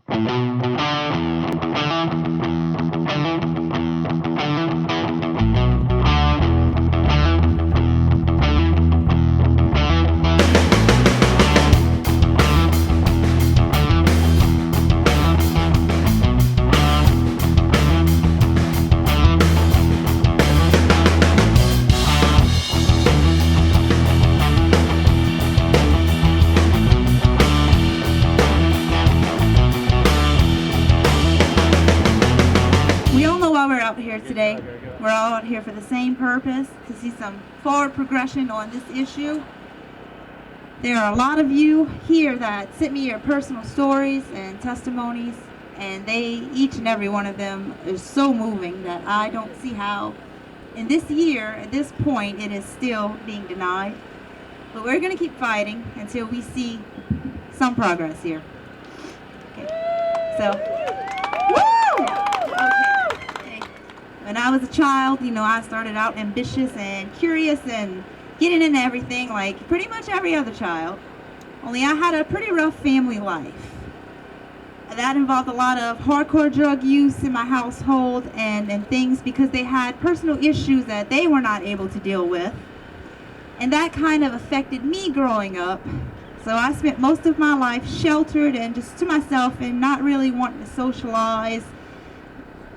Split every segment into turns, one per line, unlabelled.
We all know why we're out here today. We're all out here for the same purpose, to see some forward progression on this issue. There are a lot of you here that sent me your personal stories and testimonies, and each and every one of them is so moving that I don't see how in this year, at this point, it is still being denied. But we're going to keep fighting until we see some progress here. Okay. So, woo! Okay. When I was a child, I started out ambitious and curious and getting into everything like pretty much every other child. Only I had a pretty rough family life. That involved a lot of hardcore drug use in my household and things because they had personal issues that they were not able to deal with. And that kind of affected me growing up. So I spent most of my life sheltered and just to myself and not really wanting to socialize.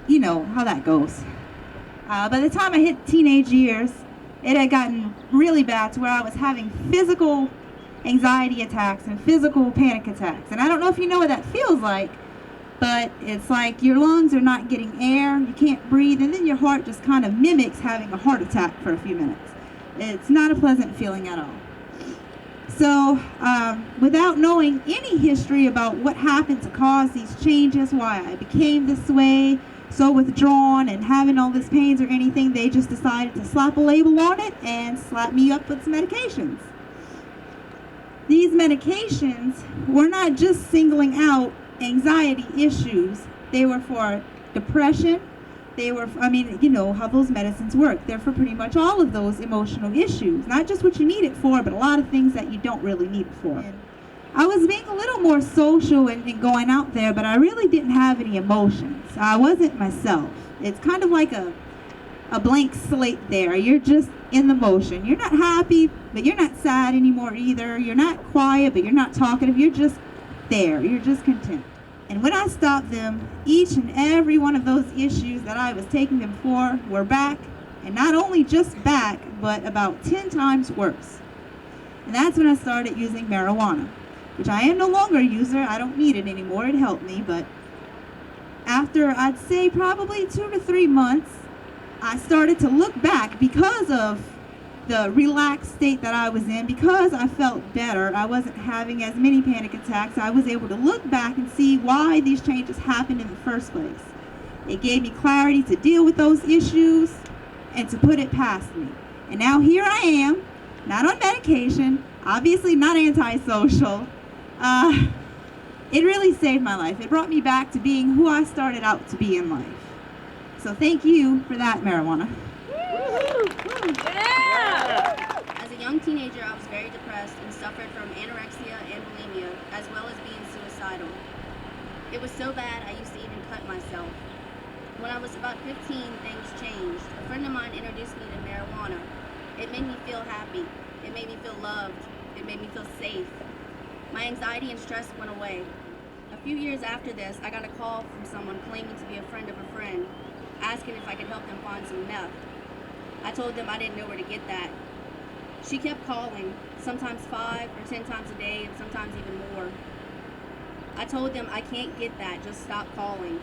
You know how that goes. By the time I hit teenage years, it had gotten really bad to where I was having physical anxiety attacks and physical panic attacks. And I don't know if you know what that feels like, but it's like your lungs are not getting air, you can't breathe, and then your heart just kind of mimics having a heart attack for a few minutes. It's not a pleasant feeling at all. So, without knowing any history about what happened to cause these changes, why I became this way, so withdrawn and having all these pains or anything, they just decided to slap a label on it and slap me up with some medications. These medications were not just singling out anxiety issues. They were for depression. They were, you know how those medicines work. They're for pretty much all of those emotional issues. Not just what you need it for, but a lot of things that you don't really need it for. And I was being a little more social and going out there, but I really didn't have any emotions. I wasn't myself. It's kind of like a blank slate there. You're just in the motion. You're not happy, but you're not sad anymore either. You're not quiet, but you're not talkative. You're just there. You're just content. And when I stopped them, each and every one of those issues that I was taking them for were back, and not only just back, but about 10 times worse. And that's when I started using marijuana, which I am no longer a user. I don't need it anymore. It helped me, but after I'd say probably 2 to 3 months, I started to look back because of the relaxed state that I was in, because I felt better. I wasn't having as many panic attacks. I was able to look back and see why these changes happened in the first place. It gave me clarity to deal with those issues and to put it past me. And now here I am, not on medication, obviously not antisocial. It really saved my life. It brought me back to being who I started out to be in life. So thank you for that, marijuana.
Yeah! As a young teenager, I was very depressed and suffered from anorexia and bulimia, as well as being suicidal. It was so bad I used to even cut myself. When I was about 15, things changed. A friend of mine introduced me to marijuana. It made me feel happy. It made me feel loved. It made me feel safe. My anxiety and stress went away. A few years after this, I got a call from someone claiming to be a friend of a friend, asking if I could help them find some meth. I told them I didn't know where to get that. She kept calling, sometimes 5 or 10 times a day, and sometimes even more. I told them I can't get that, just stop calling.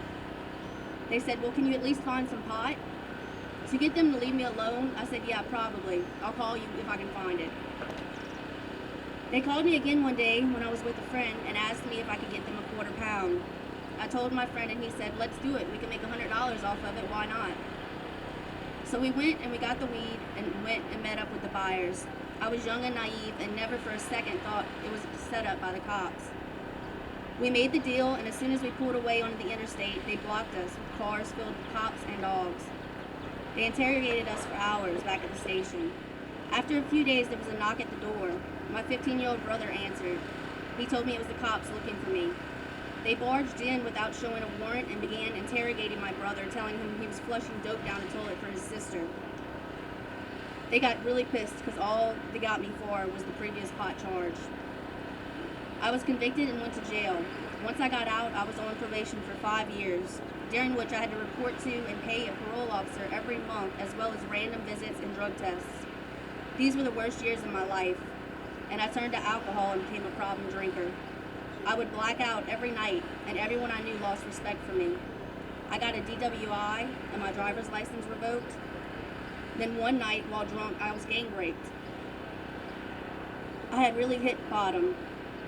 They said, well, can you at least find some pot? To get them to leave me alone, I said, yeah, probably. I'll call you if I can find it. They called me again one day when I was with a friend and asked me if I could get them a quarter pound. I told my friend and he said, let's do it. We can make $100 off of it, why not? So we went and we got the weed and went and met up with the buyers. I was young and naive and never for a second thought it was set up by the cops. We made the deal, and as soon as we pulled away onto the interstate, they blocked us with cars filled with cops and dogs. They interrogated us for hours back at the station. After a few days, there was a knock at the door. My 15-year-old brother answered. He told me it was the cops looking for me. They barged in without showing a warrant and began interrogating my brother, telling him he was flushing dope down the toilet for his sister. They got really pissed because all they got me for was the previous pot charge. I was convicted and went to jail. Once I got out, I was on probation for 5 years, during which I had to report to and pay a parole officer every month, as well as random visits and drug tests. These were the worst years of my life, and I turned to alcohol and became a problem drinker. I would black out every night, and everyone I knew lost respect for me. I got a DWI and my driver's license revoked. Then one night, while drunk, I was gang raped. I had really hit bottom,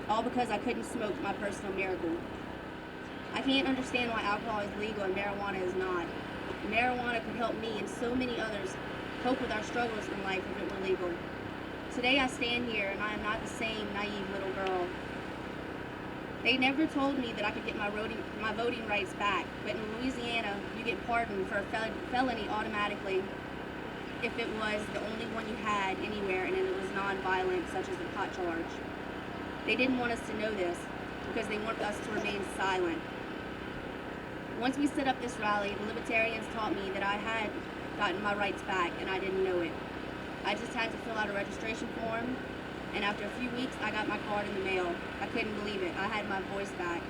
all because I couldn't smoke my personal miracle. I can't understand why alcohol is legal and marijuana is not. Marijuana could help me and so many others cope with our struggles in life if it were legal. Today I stand here and I am not the same naive little girl. They never told me that I could get my voting rights back, but in Louisiana, you get pardoned for a felony automatically if it was the only one you had anywhere and it was non-violent, such as the pot charge. They didn't want us to know this because they want us to remain silent. Once we set up this rally, the libertarians taught me that I had gotten my rights back and I didn't know it. I just had to fill out a registration form, and after a few weeks, I got my card in the mail. I couldn't believe it. I had my voice back.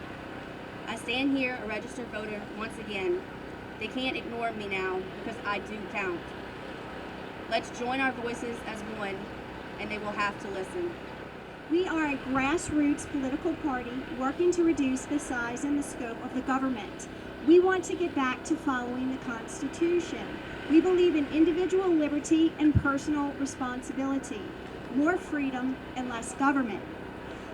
I stand here, a registered voter, once again. They can't ignore me now because I do count. Let's join our voices as one, and they will have to listen.
We are a grassroots political party working to reduce the size and the scope of the government. We want to get back to following the Constitution. We believe in individual liberty and personal responsibility, more freedom and less government.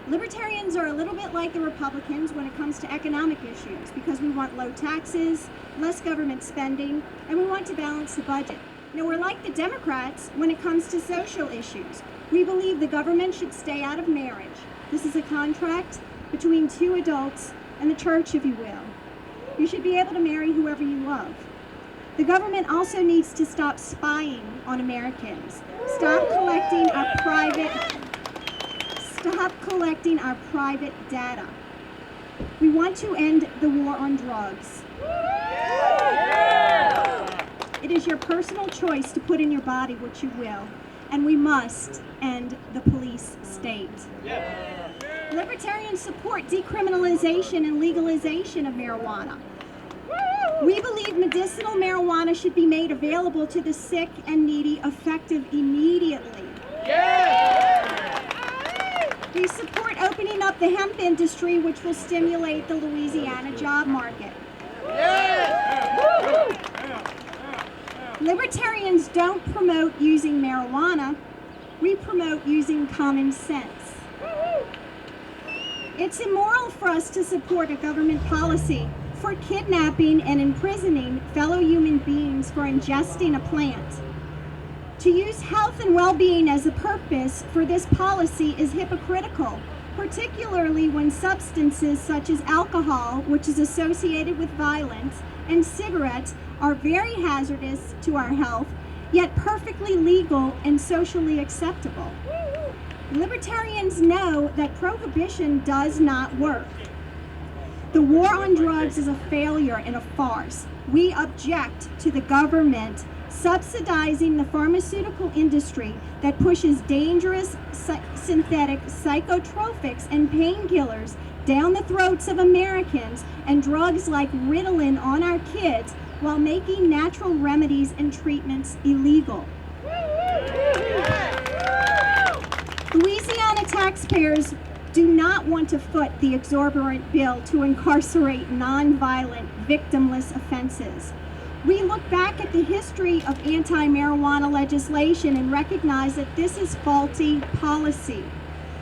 Libertarians are a little bit like the Republicans when it comes to economic issues because we want low taxes, less government spending, and we want to balance the budget. Now, we're like the Democrats when it comes to social issues. We believe the government should stay out of marriage. This is a contract between two adults and the church, if you will. You should be able to marry whoever you love. The government also needs to stop spying on Americans. Stop collecting our private data. We want to end the war on drugs. It is your personal choice to put in your body what you will, and we must end the police state. Libertarians support decriminalization and legalization of marijuana. We believe medicinal marijuana should be made available to the sick and needy, effective immediately. We support opening up the hemp industry, which will stimulate the Louisiana job market. Libertarians don't promote using marijuana. We promote using common sense. It's immoral for us to support a government policy for kidnapping and imprisoning fellow human beings for ingesting a plant. To use health and well-being as a purpose for this policy is hypocritical, particularly when substances such as alcohol, which is associated with violence, and cigarettes are very hazardous to our health, yet perfectly legal and socially acceptable. Libertarians know that prohibition does not work. The war on drugs is a failure and a farce. We object to the government subsidizing the pharmaceutical industry that pushes dangerous synthetic psychotropics and painkillers down the throats of Americans and drugs like Ritalin on our kids while making natural remedies and treatments illegal. Louisiana taxpayers do not want to foot the exorbitant bill to incarcerate nonviolent, victimless offenses. We look back at the history of anti-marijuana legislation and recognize that this is faulty policy.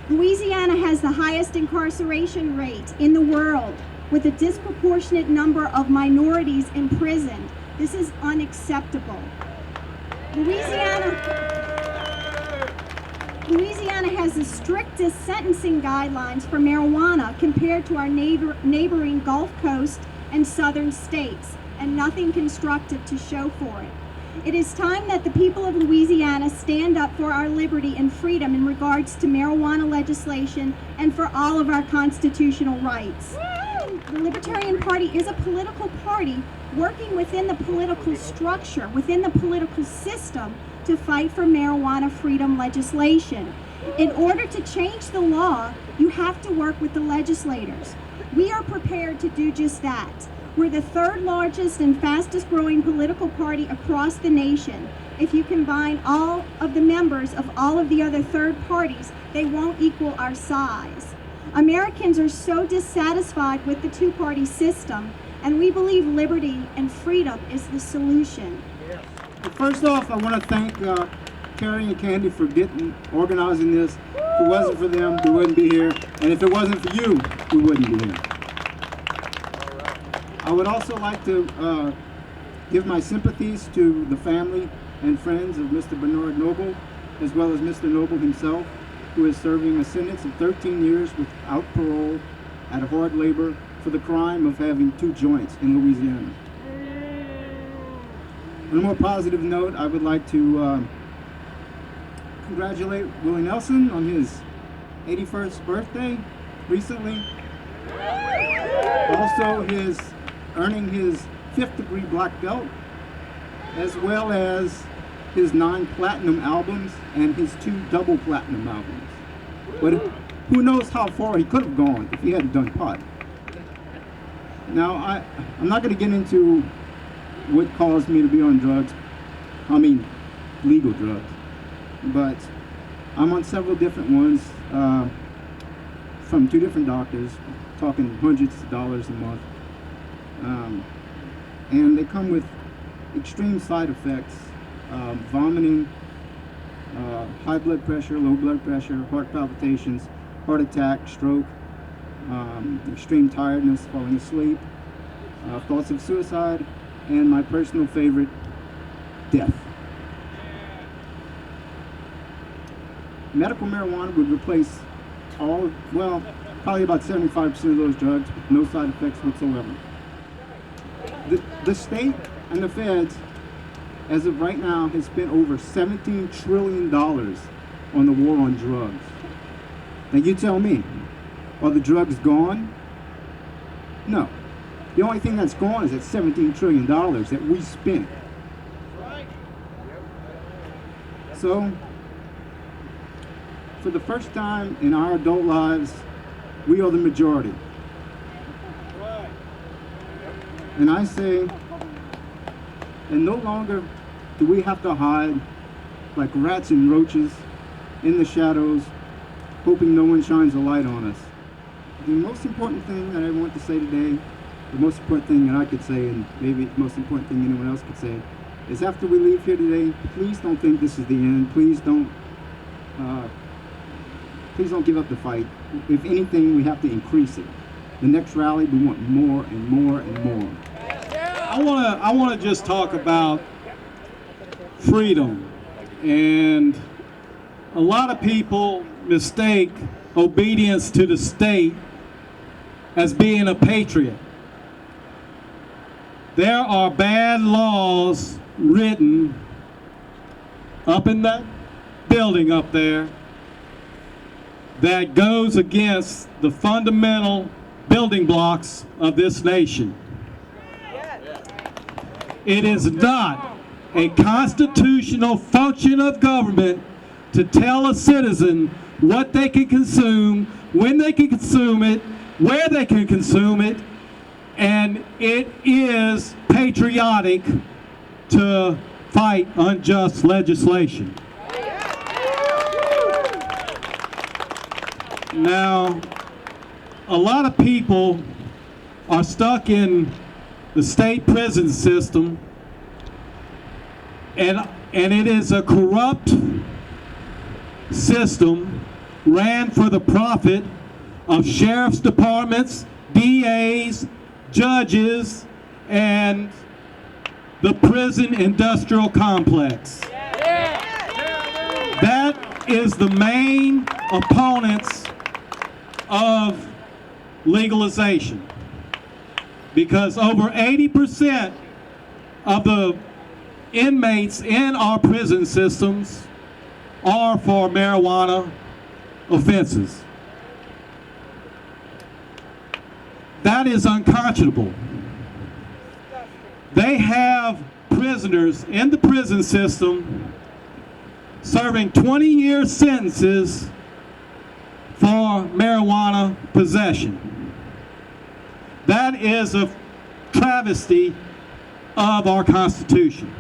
Louisiana has the highest incarceration rate in the world, with a disproportionate number of minorities imprisoned. This is unacceptable. Louisiana has the strictest sentencing guidelines for marijuana compared to our neighboring Gulf Coast and southern states, and nothing constructive to show for it. It is time that the people of Louisiana stand up for our liberty and freedom in regards to marijuana legislation and for all of our constitutional rights. The Libertarian Party is a political party working within the political structure, within the political system, to fight for marijuana freedom legislation. In order to change the law, you have to work with the legislators. We are prepared to do just that. We're the third largest and fastest growing political party across the nation. If you combine all of the members of all of the other third parties, they won't equal our size. Americans are so dissatisfied with the two-party system, and we believe liberty and freedom is the solution.
First off, I want to thank Carrie and Candy for organizing this. If it wasn't for them, we wouldn't be here. And if it wasn't for you, we wouldn't be here. I would also like to give my sympathies to the family and friends of Mr. Bernard Noble, as well as Mr. Noble himself, who is serving a sentence of 13 years without parole at hard labor for the crime of having 2 joints in Louisiana. On a more positive note, I would like to congratulate Willie Nelson on his 81st birthday recently. Also, earning his 5th degree black belt, as well as his 9 platinum albums and his 2 double platinum albums. But who knows how far he could have gone if he hadn't done pot. Now, I'm not going to get into what caused me to be on drugs. I mean, legal drugs. But I'm on several different ones from 2 different doctors, talking hundreds of dollars a month. And they come with extreme side effects, vomiting, high blood pressure, low blood pressure, heart palpitations, heart attack, stroke, extreme tiredness, falling asleep, thoughts of suicide, and my personal favorite, death. Medical marijuana would replace probably about 75% of those drugs with no side effects whatsoever. The state and the feds, as of right now, has spent over $17 trillion on the war on drugs. Now you tell me, are the drugs gone? No. The only thing that's gone is that $17 trillion that we spent. So, for the first time in our adult lives, we are the majority. And I say, and no longer do we have to hide like rats and roaches in the shadows, hoping no one shines a light on us. The most important thing that I want to say today, the most important thing that I could say, and maybe the most important thing anyone else could say, is after we leave here today, please don't think this is the end. Please don't give up the fight. If anything, we have to increase it. The next rally, we want more and more and more.
I want to just talk about freedom, and a lot of people mistake obedience to the state as being a patriot. There are bad laws written up in that building up there that goes against the fundamental building blocks of this nation. It is not a constitutional function of government to tell a citizen what they can consume, when they can consume it, where they can consume it, and it is patriotic to fight unjust legislation. Now, a lot of people are stuck in the state prison system, and it is a corrupt system ran for the profit of sheriff's departments, DAs, judges, and the prison industrial complex. That is the main opponents of legalization, because over 80% of the inmates in our prison systems are for marijuana offenses. That is unconscionable. They have prisoners in the prison system serving 20-year sentences for marijuana possession. That is a travesty of our Constitution.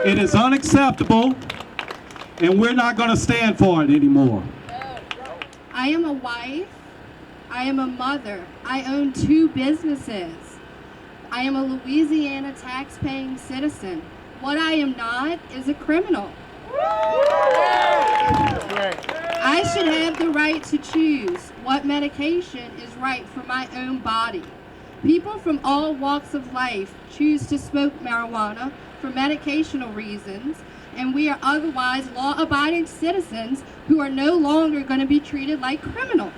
It is unacceptable, and we're not going to stand for it anymore.
I am a wife. I am a mother. I own 2 businesses. I am a Louisiana tax-paying citizen. What I am not is a criminal. I should have the right to choose what medication is right for my own body. People from all walks of life choose to smoke marijuana for medicational reasons, and we are otherwise law-abiding citizens who are no longer going to be treated like criminals.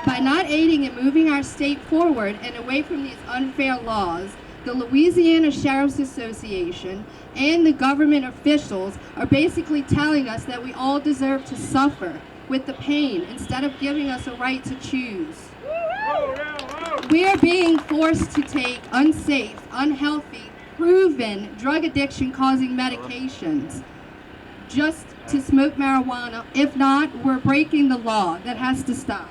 By not aiding in moving our state forward and away from these unfair laws, the Louisiana Sheriff's Association and the government officials are basically telling us that we all deserve to suffer with the pain instead of giving us a right to choose. We are being forced to take unsafe, unhealthy, proven drug addiction causing medications just to smoke marijuana. If not, we're breaking the law. That has to stop.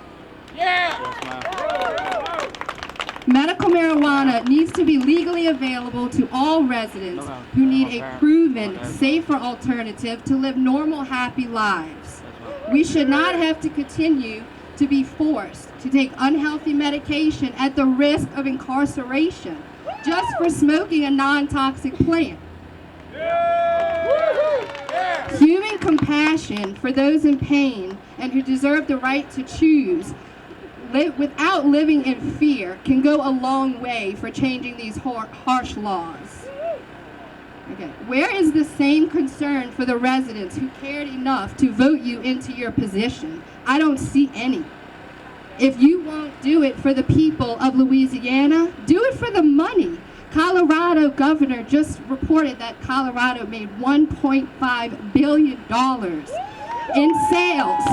Medical marijuana needs to be legally available to all residents who need a proven, safer alternative to live normal, happy lives. We should not have to continue to be forced to take unhealthy medication at the risk of incarceration just for smoking a non-toxic plant. Human compassion for those in pain and who deserve the right to choose without living in fear can go a long way for changing these harsh laws. Okay. Where is the same concern for the residents who cared enough to vote you into your position? I don't see any. If you won't do it for the people of Louisiana, do it for the money. Colorado governor just reported that Colorado made $1.5 billion in sales,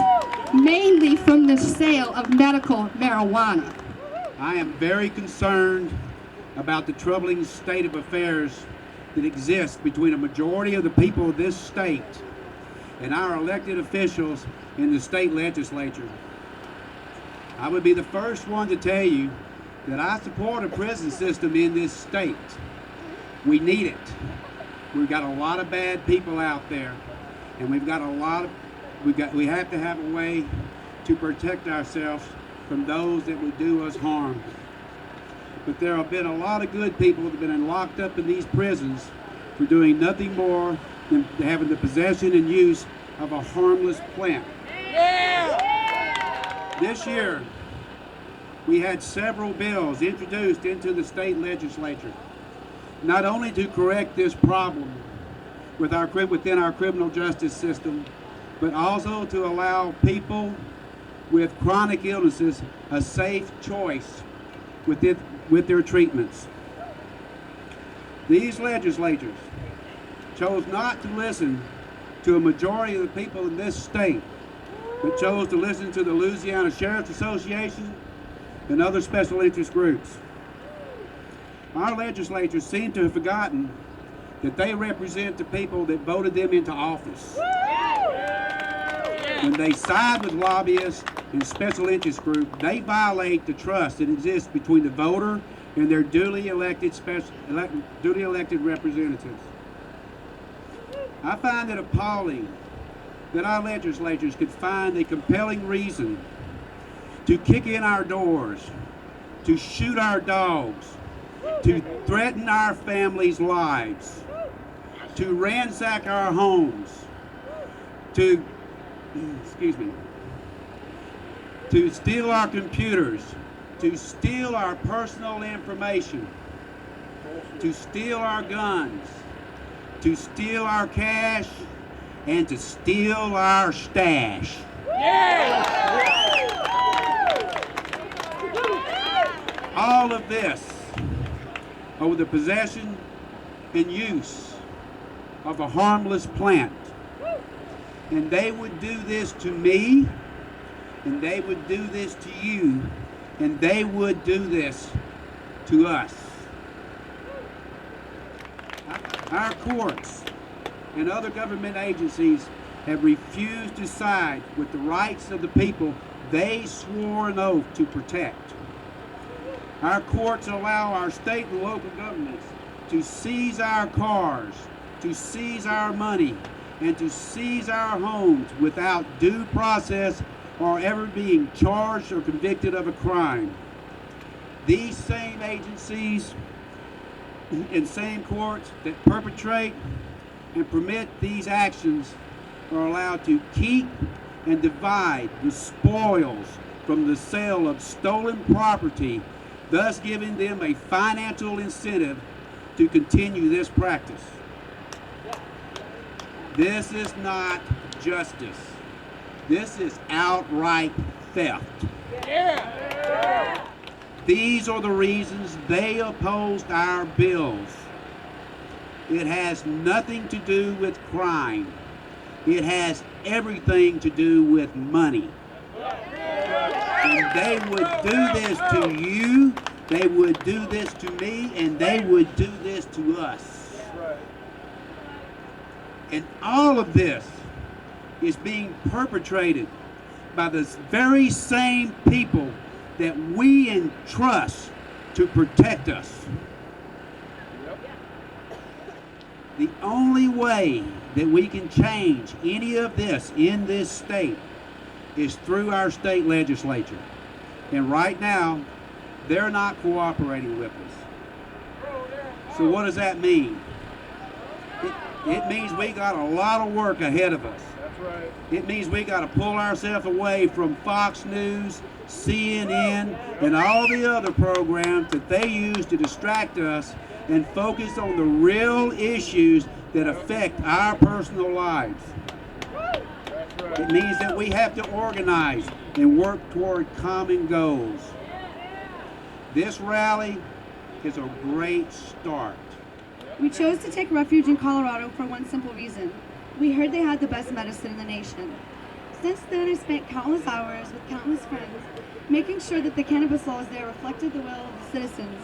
mainly from the sale of medical marijuana.
I am very concerned about the troubling state of affairs that exists between a majority of the people of this state and our elected officials in the state legislature. I would be the first one to tell you that I support a prison system in this state. We need it. We've got a lot of bad people out there, and we have to have a way to protect ourselves from those that would do us harm. But there have been a lot of good people that have been locked up in these prisons for doing nothing more than having the possession and use of a harmless plant. This year, we had several bills introduced into the state legislature, not only to correct this problem within our criminal justice system, but also to allow people with chronic illnesses a safe choice with their treatments. These legislatures chose not to listen to a majority of the people in this state, but chose to listen to the Louisiana Sheriff's Association and other special interest groups. Our legislatures seem to have forgotten that they represent the people that voted them into office. When they side with lobbyists and special interest groups, they violate the trust that exists between the voter and their duly elected representatives. I find it appalling that our legislatures could find a compelling reason to kick in our doors, to shoot our dogs, to threaten our families' lives, to ransack our homes, to steal our computers, to steal our personal information, to steal our guns, to steal our cash, and to steal our stash. All of this over the possession and use of a harmless plant. And they would do this to me, and they would do this to you, and they would do this to us. Our courts and other government agencies have refused to side with the rights of the people they swore an oath to protect. Our courts allow our state and local governments to seize our cars, to seize our money, and to seize our homes without due process or ever being charged or convicted of a crime. These same agencies and same courts that perpetrate and permit these actions are allowed to keep and divide the spoils from the sale of stolen property, thus giving them a financial incentive to continue this practice. This is not justice. This is outright theft. These are the reasons they opposed our bills. It has nothing to do with crime. It has everything to do with money. And they would do this to you, they would do this to me, and they would do this to us. And all of this is being perpetrated by the very same people that we entrust to protect us. The only way that we can change any of this in this state is through our state legislature. And right now, they're not cooperating with us. So what does that mean? It means we got a lot of work ahead of us.
That's right.
It means we got to pull ourselves away from Fox News, CNN, and all the other programs that they use to distract us and focus on the real issues that affect our personal lives.
That's right.
It means that we have to organize and work toward common goals. This rally is a great start.
We chose to take refuge in Colorado for one simple reason. We heard they had the best medicine in the nation. Since then, I spent countless hours with countless friends, making sure that the cannabis laws there reflected the will of the citizens.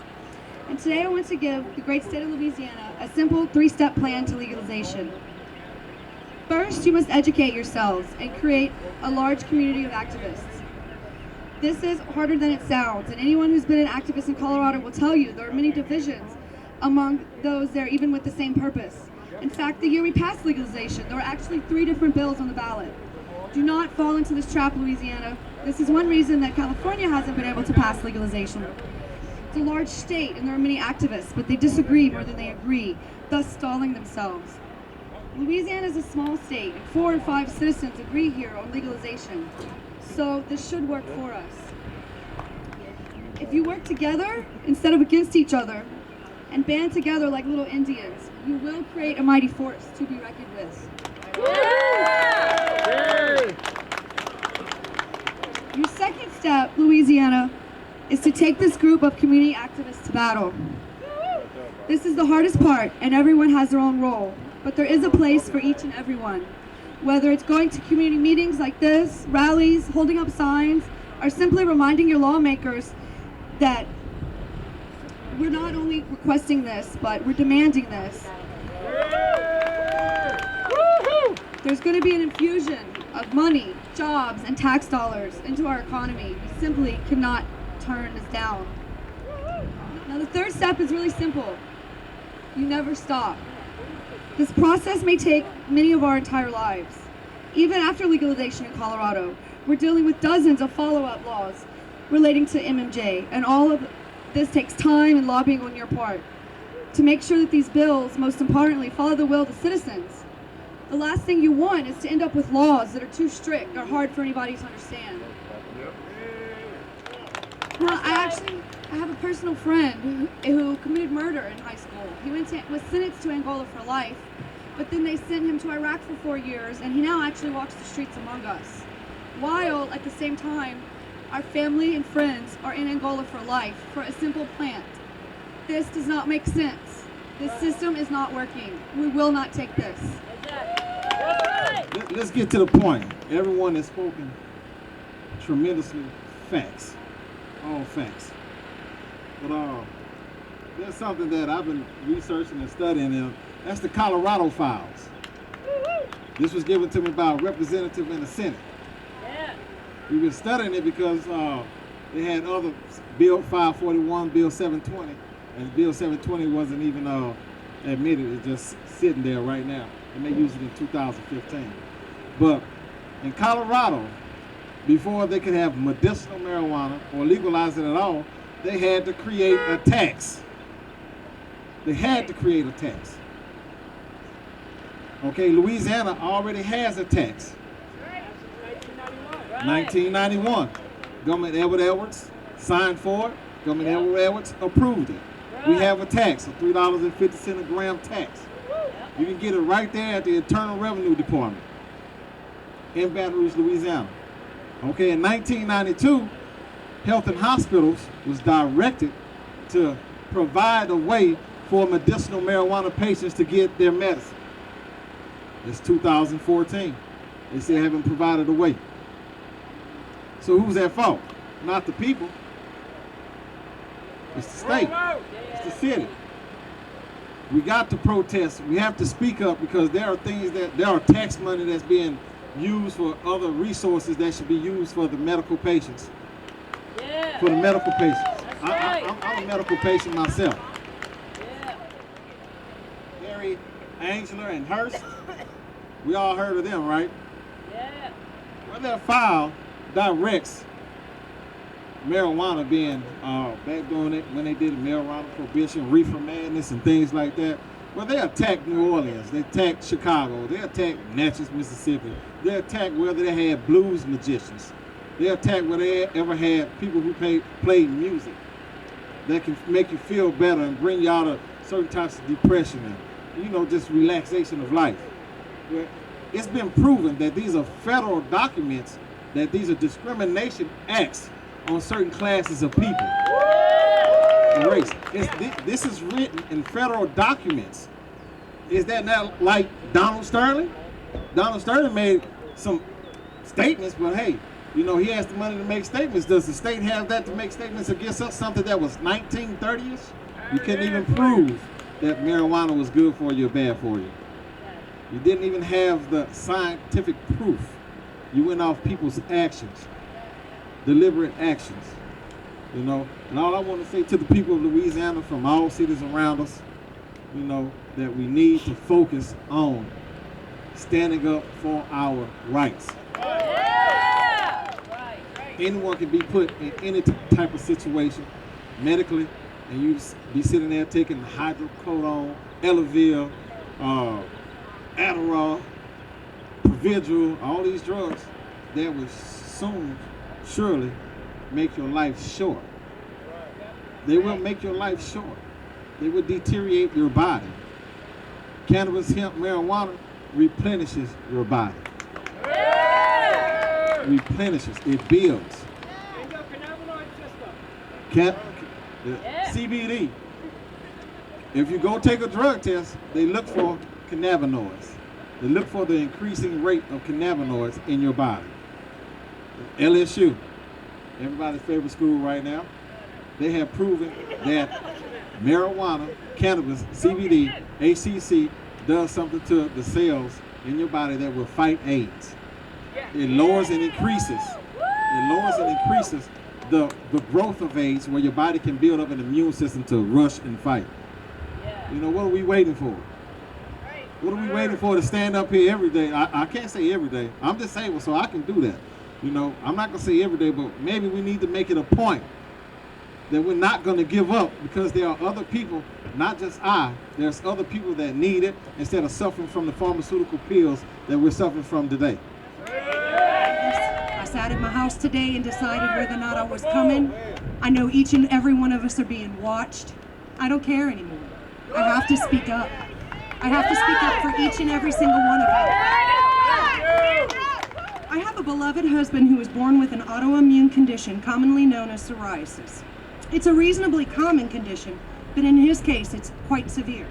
And today I want to give the great state of Louisiana a simple 3-step plan to legalization. First, you must educate yourselves and create a large community of activists. This is harder than it sounds, and anyone who's been an activist in Colorado will tell you there are many divisions among those there, even with the same purpose. In fact, the year we passed legalization, there were actually 3 different bills on the ballot. Do not fall into this trap, Louisiana. This is one reason that California hasn't been able to pass legalization. It's a large state, and there are many activists, but they disagree more than they agree, thus stalling themselves. Louisiana is a small state, and 4 or 5 citizens agree here on legalization. So this should work for us. If you work together instead of against each other, and band together like little Indians, you will create a mighty force to be reckoned with. Your second step, Louisiana, is to take this group of community activists to battle. This is the hardest part, and everyone has their own role, but there is a place for each and every one. Whether it's going to community meetings like this, rallies, holding up signs, or simply reminding your lawmakers that we're not only requesting this, but we're demanding this. There's going to be an infusion of money, jobs, and tax dollars into our economy. We simply cannot turn this down. Now, the third step is really simple. You never stop. This process may take many of our entire lives. Even after legalization in Colorado, we're dealing with dozens of follow-up laws relating to MMJ, and all of this takes time and lobbying on your part to make sure that these bills, most importantly, follow the will of the citizens. The last thing you want is to end up with laws that are too strict or hard for anybody to understand. Well, I have a personal friend who committed murder in high school. He was sentenced to Angola for life, but then they sent him to Iraq for 4 years, and he now actually walks the streets among us. While, at the same time, our family and friends are in Angola for life for a simple plant. This does not make sense. This system is not working. We will not take this.
Let's get to the point. Everyone has spoken tremendously facts, all facts. But there's something that I've been researching and studying, and that's the Colorado files. This was given to me by a representative in the Senate. We've been studying it because they had other Bill 541, Bill 720, and Bill 720 wasn't even admitted. It's just sitting there right now, and they used it in 2015. But in Colorado, before they could have medicinal marijuana or legalize it at all, they had to create a tax. They had to create a tax. Okay, Louisiana already has a tax. 1991. Governor Edward Edwards signed for it. Governor Edward Edwards approved it. We have a tax, a $3.50 a gram tax. You can get it right there at the Internal Revenue Department in Baton Rouge, Louisiana. Okay, in 1992, Health and Hospitals was directed to provide a way for medicinal marijuana patients to get their medicine. It's 2014. They still haven't provided a way. So who's at fault? Not the people. It's the state. It's the city. We got to protest. We have to speak up because there are things there are tax money that's being used for other resources that should be used for the medical patients. For the medical patients. I'm a medical patient myself. Harry, Angela, and Hurst. We all heard of them, right? Well, that file directs marijuana being back doing it when they did marijuana prohibition, reefer madness, and things like that. Well, they attacked New Orleans, they attacked Chicago, they attacked Natchez, Mississippi. They attacked whether they had blues magicians. They attacked whether they ever had people who played music that can make you feel better and bring you out of certain types of depression and, you know, just relaxation of life. Well, it's been proven that these are federal documents, that these are discrimination acts on certain classes of people. Race. This is written in federal documents. Is that not like Donald Sterling? Donald Sterling made some statements, but hey, you know, he has the money to make statements. Does the state have that to make statements against us? Something that was 1930s? You couldn't even prove that marijuana was good for you or bad for you. You didn't even have the scientific proof. You went off people's actions, deliberate actions, you know. And all I want to say to the people of Louisiana from all cities around us, you know, that we need to focus on standing up for our rights. Anyone can be put in any type of situation medically, and you be sitting there taking hydrocodone, Elavir, Adderall, Provigil, all these drugs that will soon, surely make your life short. They will make your life short. They will deteriorate your body. Cannabis, hemp, marijuana replenishes your body. Replenishes, it builds. CBD. If you go take a drug test, they look for cannabinoids. They look for the increasing rate of cannabinoids in your body. LSU, everybody's favorite school right now, they have proven that marijuana, cannabis, CBD, HCC does something to the cells in your body that will fight AIDS. It lowers and increases. It lowers and increases the growth of AIDS, where your body can build up an immune system to rush and fight. You know, what are we waiting for? What are we waiting for to stand up here every day? I can't say every day. I'm disabled, so I can do that. You know, I'm not going to say every day, but maybe we need to make it a point that we're not going to give up, because there are other people, not just there's other people that need it instead of suffering from the pharmaceutical pills that we're suffering from today.
I sat at my house today and decided whether or not I was coming. I know each and every one of us are being watched. I don't care anymore. I have to speak up. I have to speak up for each and every single one of you. I have a beloved husband who was born with an autoimmune condition commonly known as psoriasis. It's a reasonably common condition, but in his case, it's quite severe.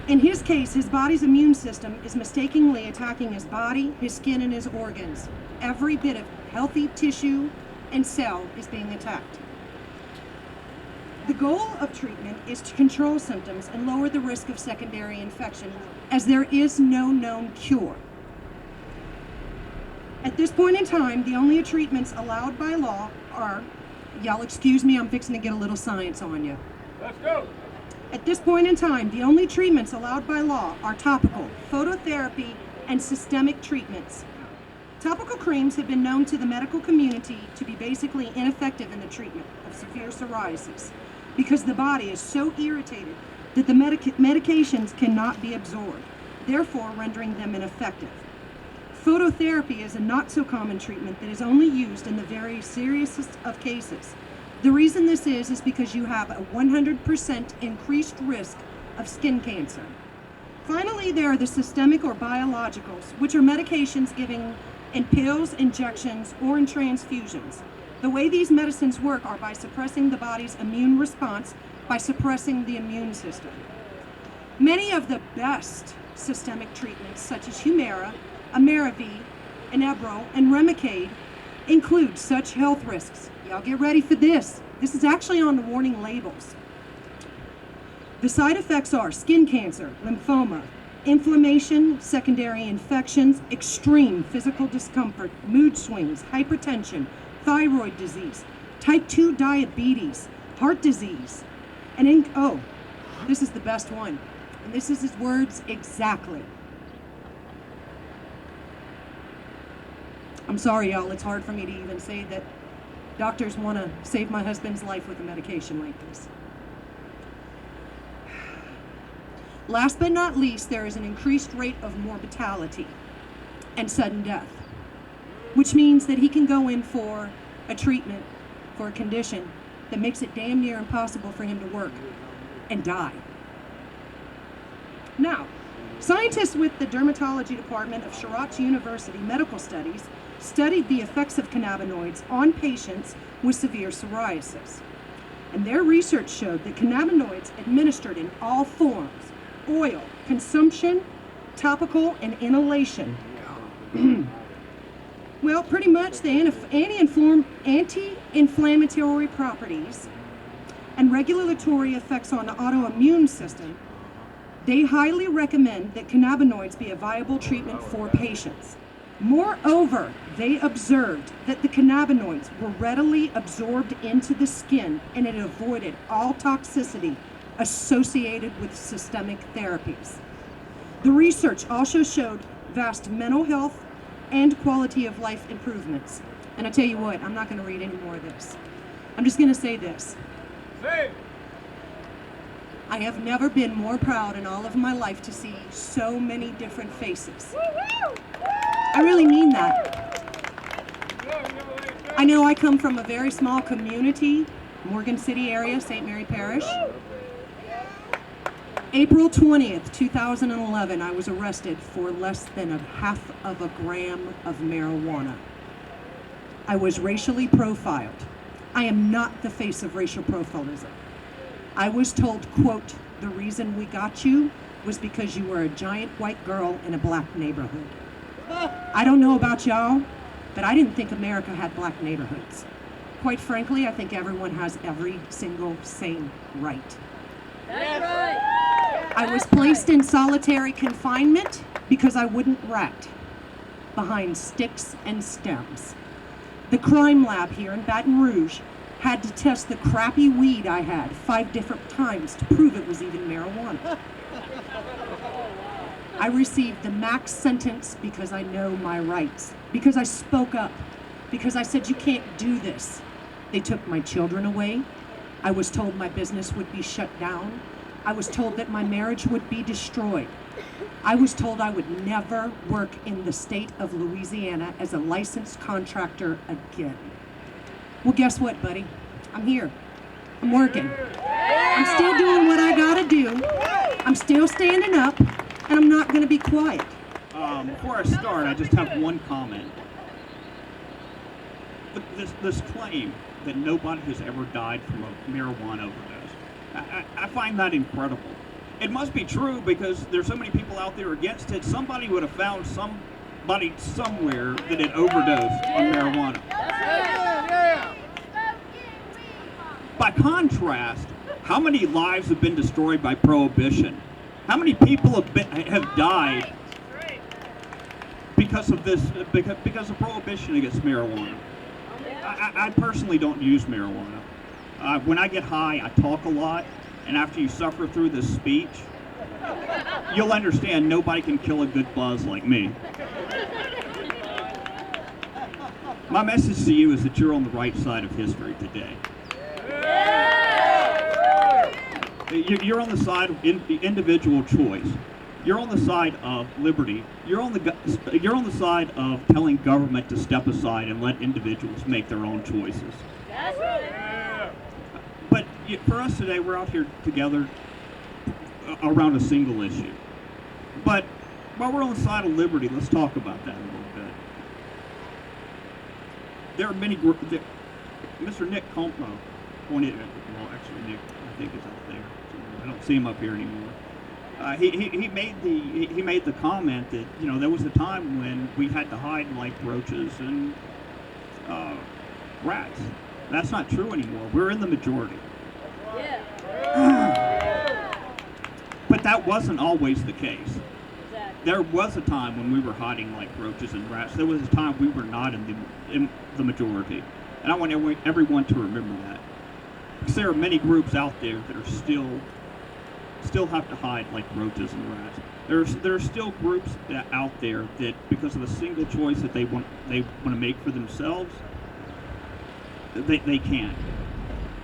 In his case, his body's immune system is mistakenly attacking his body, his skin, and his organs. Every bit of healthy tissue and cell is being attacked. The goal of treatment is to control symptoms and lower the risk of secondary infection, as there is no known cure. At this point in time, the only treatments allowed by law are, y'all excuse me, I'm fixing to get a little science on you.
Let's go.
At this point in time, the only treatments allowed by law are topical, phototherapy, and systemic treatments. Topical creams have been known to the medical community to be basically ineffective in the treatment of severe psoriasis because the body is so irritated that the medications cannot be absorbed, therefore rendering them ineffective. Phototherapy is a not so common treatment that is only used in the very seriousest of cases. The reason this is because you have a 100% increased risk of skin cancer. Finally, there are the systemic or biologicals, which are medications given in pills, injections, or in transfusions. The way these medicines work are by suppressing the body's immune response by suppressing the immune system. Many of the best systemic treatments, such as Humira, Amerivi, Enebro, and Remicade, include such health risks. Y'all get ready for this. This is actually on the warning labels. The side effects are skin cancer, lymphoma, inflammation, secondary infections, extreme physical discomfort, mood swings, hypertension, thyroid disease, type 2 diabetes, heart disease, and this is the best one. And this is his words exactly. I'm sorry, y'all, it's hard for me to even say that doctors want to save my husband's life with a medication like this. Last but not least, there is an increased rate of mortality and sudden death, which means that he can go in for a treatment for a condition that makes it damn near impossible for him to work and die. Now, scientists with the dermatology department of Sriracha University Medical Studies studied the effects of cannabinoids on patients with severe psoriasis. And their research showed that cannabinoids administered in all forms, oil, consumption, topical, and inhalation, well, pretty much the anti-inflammatory properties and regulatory effects on the autoimmune system, they highly recommend that cannabinoids be a viable treatment for patients. Moreover, they observed that the cannabinoids were readily absorbed into the skin and it avoided all toxicity associated with systemic therapies. The research also showed vast mental health and quality of life improvements. And I tell you what, I'm not going to read any more of this. I'm just going to say this. I have never been more proud in all of my life to see so many different faces. I really mean that. I know I come from a very small community, Morgan City area, St. Mary Parish. April 20th, 2011, I was arrested for less than a half of a gram of marijuana. I was racially profiled. I am not the face of racial profilism. I was told, quote, the reason we got you was because you were a giant white girl in a black neighborhood. I don't know about y'all, but I didn't think America had black neighborhoods. Quite frankly, I think everyone has every single same right.
That's right.
I was placed in solitary confinement because I wouldn't rat behind sticks and stems. The crime lab here in Baton Rouge had to test the crappy weed I had 5 different times to prove it was even marijuana. I received the max sentence because I know my rights, because I spoke up, because I said you can't do this. They took my children away. I was told my business would be shut down. I was told that my marriage would be destroyed. I was told I would never work in the state of Louisiana as a licensed contractor again. Well, guess what, buddy? I'm here. I'm working. I'm still doing what I gotta do. I'm still standing up, and I'm not gonna be quiet.
Before I start, I just have one comment. This claim that nobody has ever died from a marijuana overdose, I find that incredible. it must be true because there's so many people out there against it. Somebody would have found somebody somewhere that had overdosed on marijuana. By contrast, how many lives have been destroyed by prohibition? How many people have died because of this? Because of prohibition against marijuana. I personally don't use marijuana. When I get high, I talk a lot, and after you suffer through this speech, you'll understand nobody can kill a good buzz like me. My message to you is that you're on the right side of history today. You're on the side of individual choice. You're on the side of liberty. You're on the side of telling government to step aside and let individuals make their own choices. But for us today, we're out here together around a single issue. But while we're on the side of liberty, let's talk about that a little bit. There are many groups. Mr. Nick Compo pointed at, well, actually Nick, I think is up there. I don't see him up here anymore. He made the comment that, you know, there was a time when we had to hide like roaches and rats. That's not true anymore. We're in the majority. But that wasn't always the case. There was a time when we were hiding like roaches and rats. There was a time we were not in the majority. And I want everyone to remember that. Because there are many groups out there that are still have to hide like roaches and rats. There are still groups out there that, because of the single choice that they want to make for themselves, they can't,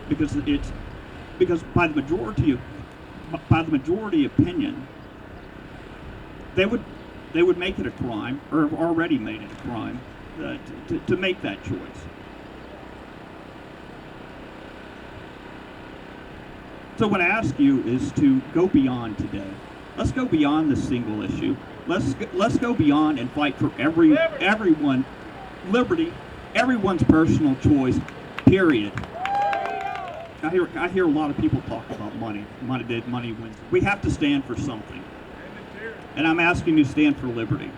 because by the majority opinion, they would make it a crime, or have already made it a crime, to make that choice. So what I ask you is to go beyond today. Let's go beyond this single issue. Let's go beyond and fight for everyone, liberty, everyone's personal choice. Period. I hear a lot of people talk about money. Money wins. We have to stand for something. And I'm asking you to stand for liberty.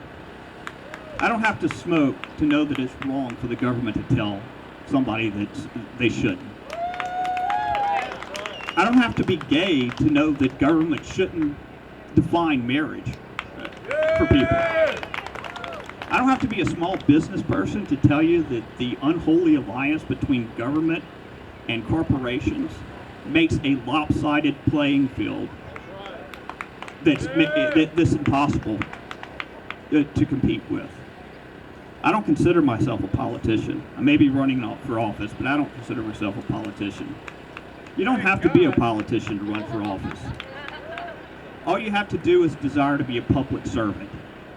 I don't have to smoke to know that it's wrong for the government to tell somebody that they shouldn't. I don't have to be gay to know that government shouldn't define marriage for people. I don't have to be a small business person to tell you that the unholy alliance between government and corporations makes a lopsided playing field that's impossible to compete with. I don't consider myself a politician. I may be running for office, but I don't consider myself a politician. You don't have to be a politician to run for office. All you have to do is desire to be a public servant.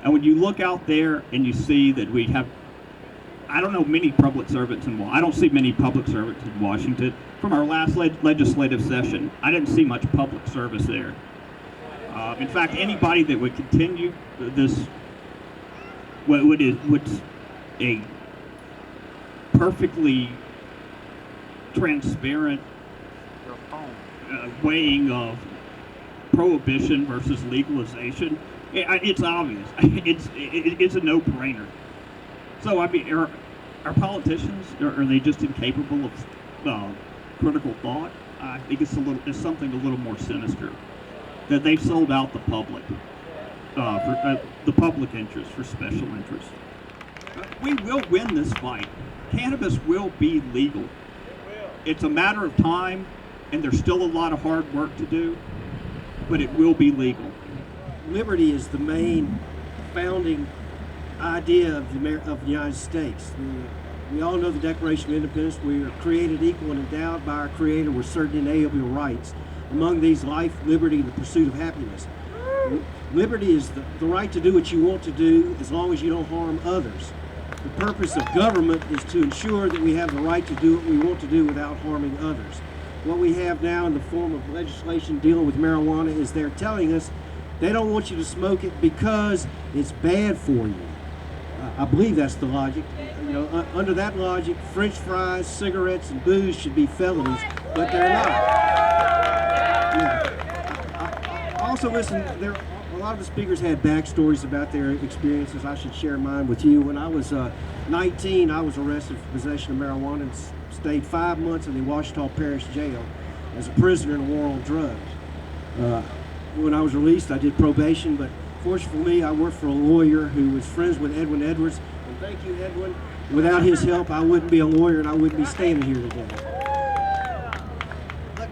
And when you look out there and you see that we have, I don't know many public servants I don't see many public servants in Washington. From our last legislative session, I didn't see much public service there. In fact, anybody that would continue this, what's a perfectly transparent weighing of prohibition versus legalization, it's obvious. It's a no-brainer. So, I mean, are politicians, are they just incapable of critical thought? I think it's something a little more sinister. That they've sold out the public, for the public interest for special interests. We will win this fight. Cannabis will be legal. It's a matter of time, and there's still a lot of hard work to do, but it will be legal.
Liberty is the main founding idea of the United States. We all know the Declaration of Independence. We are created equal and endowed by our Creator with certain inalienable rights. Among these, life, liberty, and the pursuit of happiness. Liberty is the right to do what you want to do as long as you don't harm others. The purpose of government is to ensure that we have the right to do what we want to do without harming others. What we have now in the form of legislation dealing with marijuana is they're telling us they don't want you to smoke it because it's bad for you. I believe that's the logic. You know, under that logic, French fries, cigarettes, and booze should be felonies, but they're not. Yeah. also listened, a lot of the speakers had backstories about their experiences. I should share mine with you. When I was 19, I was arrested for possession of marijuana and stayed 5 months in the Ouachita Parish Jail as a prisoner in a war on drugs. When I was released, I did probation, but fortunately for me, I worked for a lawyer who was friends with Edwin Edwards. And thank you, Edwin. Without his help, I wouldn't be a lawyer and I wouldn't be standing here today. But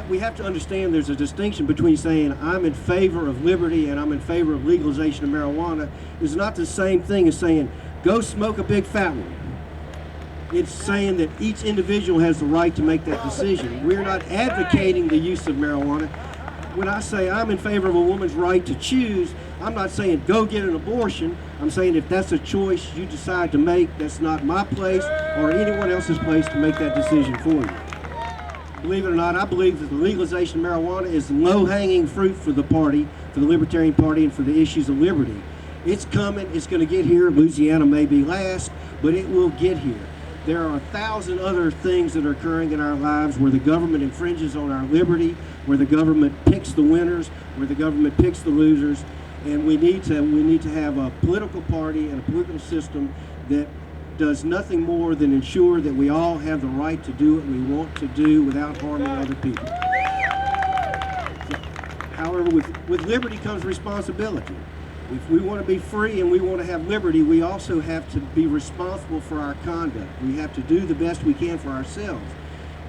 we have to understand there's a distinction between saying I'm in favor of liberty and I'm in favor of legalization of marijuana is not the same thing as saying go smoke a big fat one. It's saying that each individual has the right to make that decision. We're not advocating the use of marijuana. When I say I'm in favor of a woman's right to choose, I'm not saying go get an abortion. I'm saying if that's a choice you decide to make, that's not my place or anyone else's place to make that decision for you. Believe it or not, I believe that the legalization of marijuana is low-hanging fruit for the party, for the Libertarian Party, and for the issues of liberty. It's coming. It's going to get here. Louisiana may be last, but it will get here. There are 1,000 other things that are occurring in our lives where the government infringes on our liberty, where the government picks the winners, where the government picks the losers, and we need to have a political party and a political system that does nothing more than ensure that we all have the right to do what we want to do without harming other people. However, with liberty comes responsibility. If we want to be free and we want to have liberty, we also have to be responsible for our conduct. We have to do the best we can for ourselves.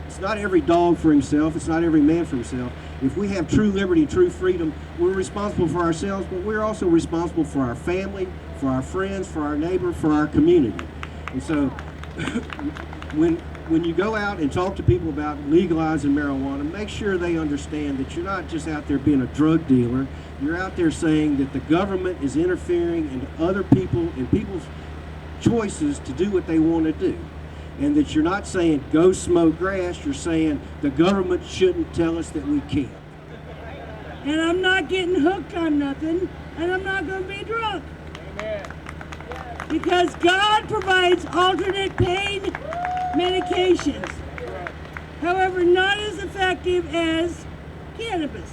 It's not every dog for himself. It's not every man for himself. If we have true liberty, true freedom, we're responsible for ourselves, but we're also responsible for our family, for our friends, for our neighbor, for our community. And so when you go out and talk to people about legalizing marijuana, make sure they understand that you're not just out there being a drug dealer. You're out there saying that the government is interfering into other people and people's choices to do what they want to do. And that you're not saying go smoke grass, you're saying the government shouldn't tell us that we can't.
And I'm not getting hooked on nothing, and I'm not going to be drunk.
Amen.
Because God provides alternate pain medications. However, not as effective as cannabis.